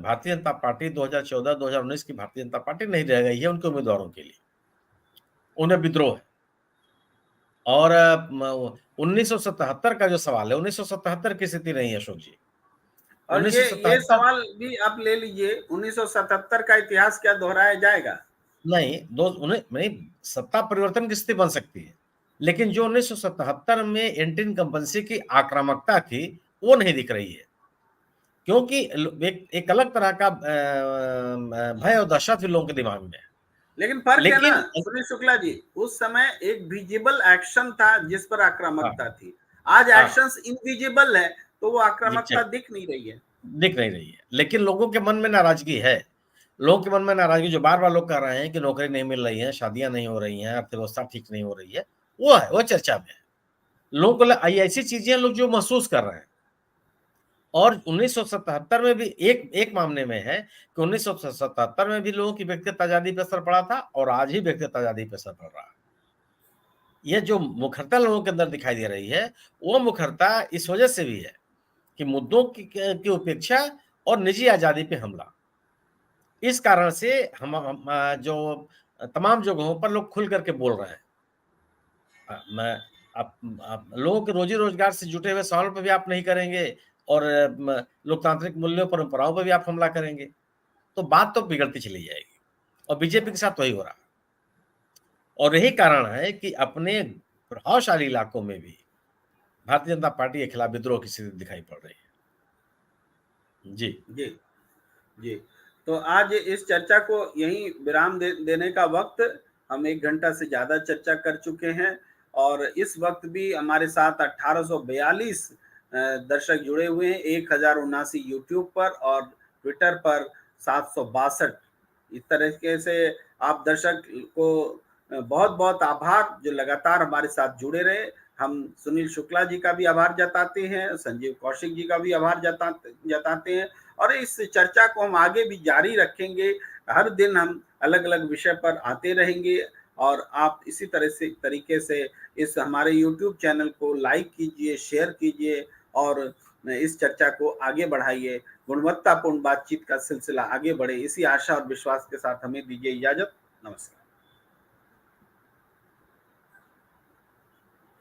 भारतीय जनता पार्टी 2014-2019 की भारतीय जनता पार्टी नहीं रह गई है उनके उम्मीदवारों के लिए, उन्हें विद्रोह है। और 1977 का जो सवाल है, 1977 की स्थिति नहीं है अशोक जी। और ये 1977 सवाल भी आप ले लीजिए, 1977 का इतिहास क्या दोहराया जाएगा? नहीं, सत्ता परिवर्तन की स्थिति बन सकती है, लेकिन जो 1977 में एंटी इनकम्बेंसी की आक्रामकता थी वो नहीं दिख रही है, क्योंकि एक अलग तरह का भय और दहशत भी लोगों के दिमाग में है। लेकिन फर्क है ना लेकिन सुनील शुक्ला जी, उस समय एक विजिबल एक्शन था जिस पर आक्रामकता थी। आज हाँ, एक्शंस इनविजिबल है, तो वो आक्रामकता दिख नहीं रही है। लेकिन लोगों के मन में नाराजगी है। लोगों के मन में नाराजगी, जो बार बार लोग कह रहे हैं कि नौकरी नहीं मिल रही है, शादियां नहीं हो रही हैं, अर्थव्यवस्था ठीक नहीं हो रही है, वो चर्चा में है। लोगों को ऐसी चीजें लोग जो महसूस कर रहे हैं। और 1977 में भी एक मामले में है कि 1977 में भी लोगों की व्यक्तिगत आजादी पर असर पड़ा था और आज ही व्यक्तिगत आजादी पर असर पड़ रहा है। यह जो मुखरता लोगों के अंदर दिखाई दे रही है, वो मुखरता इस वजह से भी है कि मुद्दों की उपेक्षा और निजी आजादी पे हमला। इस कारण से हम जो तमाम जगहों पर लोग खुल करके बोल रहे हैं। मैं आप लोगों के रोजी रोजगार से जुटे हुए सवालों पर भी आप नहीं करेंगे और लोकतांत्रिक मूल्यों परंपराओं पर भी आप हमला करेंगे, तो बात तो बिगड़ती चली जाएगी। और बीजेपी के साथ वही हो रहा है। और यही कारण है कि अपने प्रभावशाली इलाकों में भी भारतीय जनता पार्टी के खिलाफ विद्रोह की स्थिति दिखाई पड़ रही है। जी जी जी। तो आज इस चर्चा को यहीं विराम देने का वक्त, हम 1 घंटा से ज्यादा चर्चा कर चुके हैं और इस वक्त भी हमारे साथ 1842 दर्शक जुड़े हुए हैं, 1079 यूट्यूब पर और ट्विटर पर 762। इस तरीके से आप दर्शक को बहुत बहुत आभार जो लगातार हमारे साथ जुड़े रहे। हम सुनील शुक्ला जी का भी आभार जताते हैं, संजीव कौशिक जी का भी आभार जताते हैं और इस चर्चा को हम आगे भी जारी रखेंगे। हर दिन हम अलग अलग विषय पर आते रहेंगे और आप इसी तरीके से इस हमारे YouTube चैनल को लाइक कीजिए, शेयर कीजिए और इस चर्चा को आगे बढ़ाइए। गुणवत्तापूर्ण बातचीत का सिलसिला आगे बढ़े, इसी आशा और विश्वास के साथ हमें दीजिए इजाजत। नमस्कार।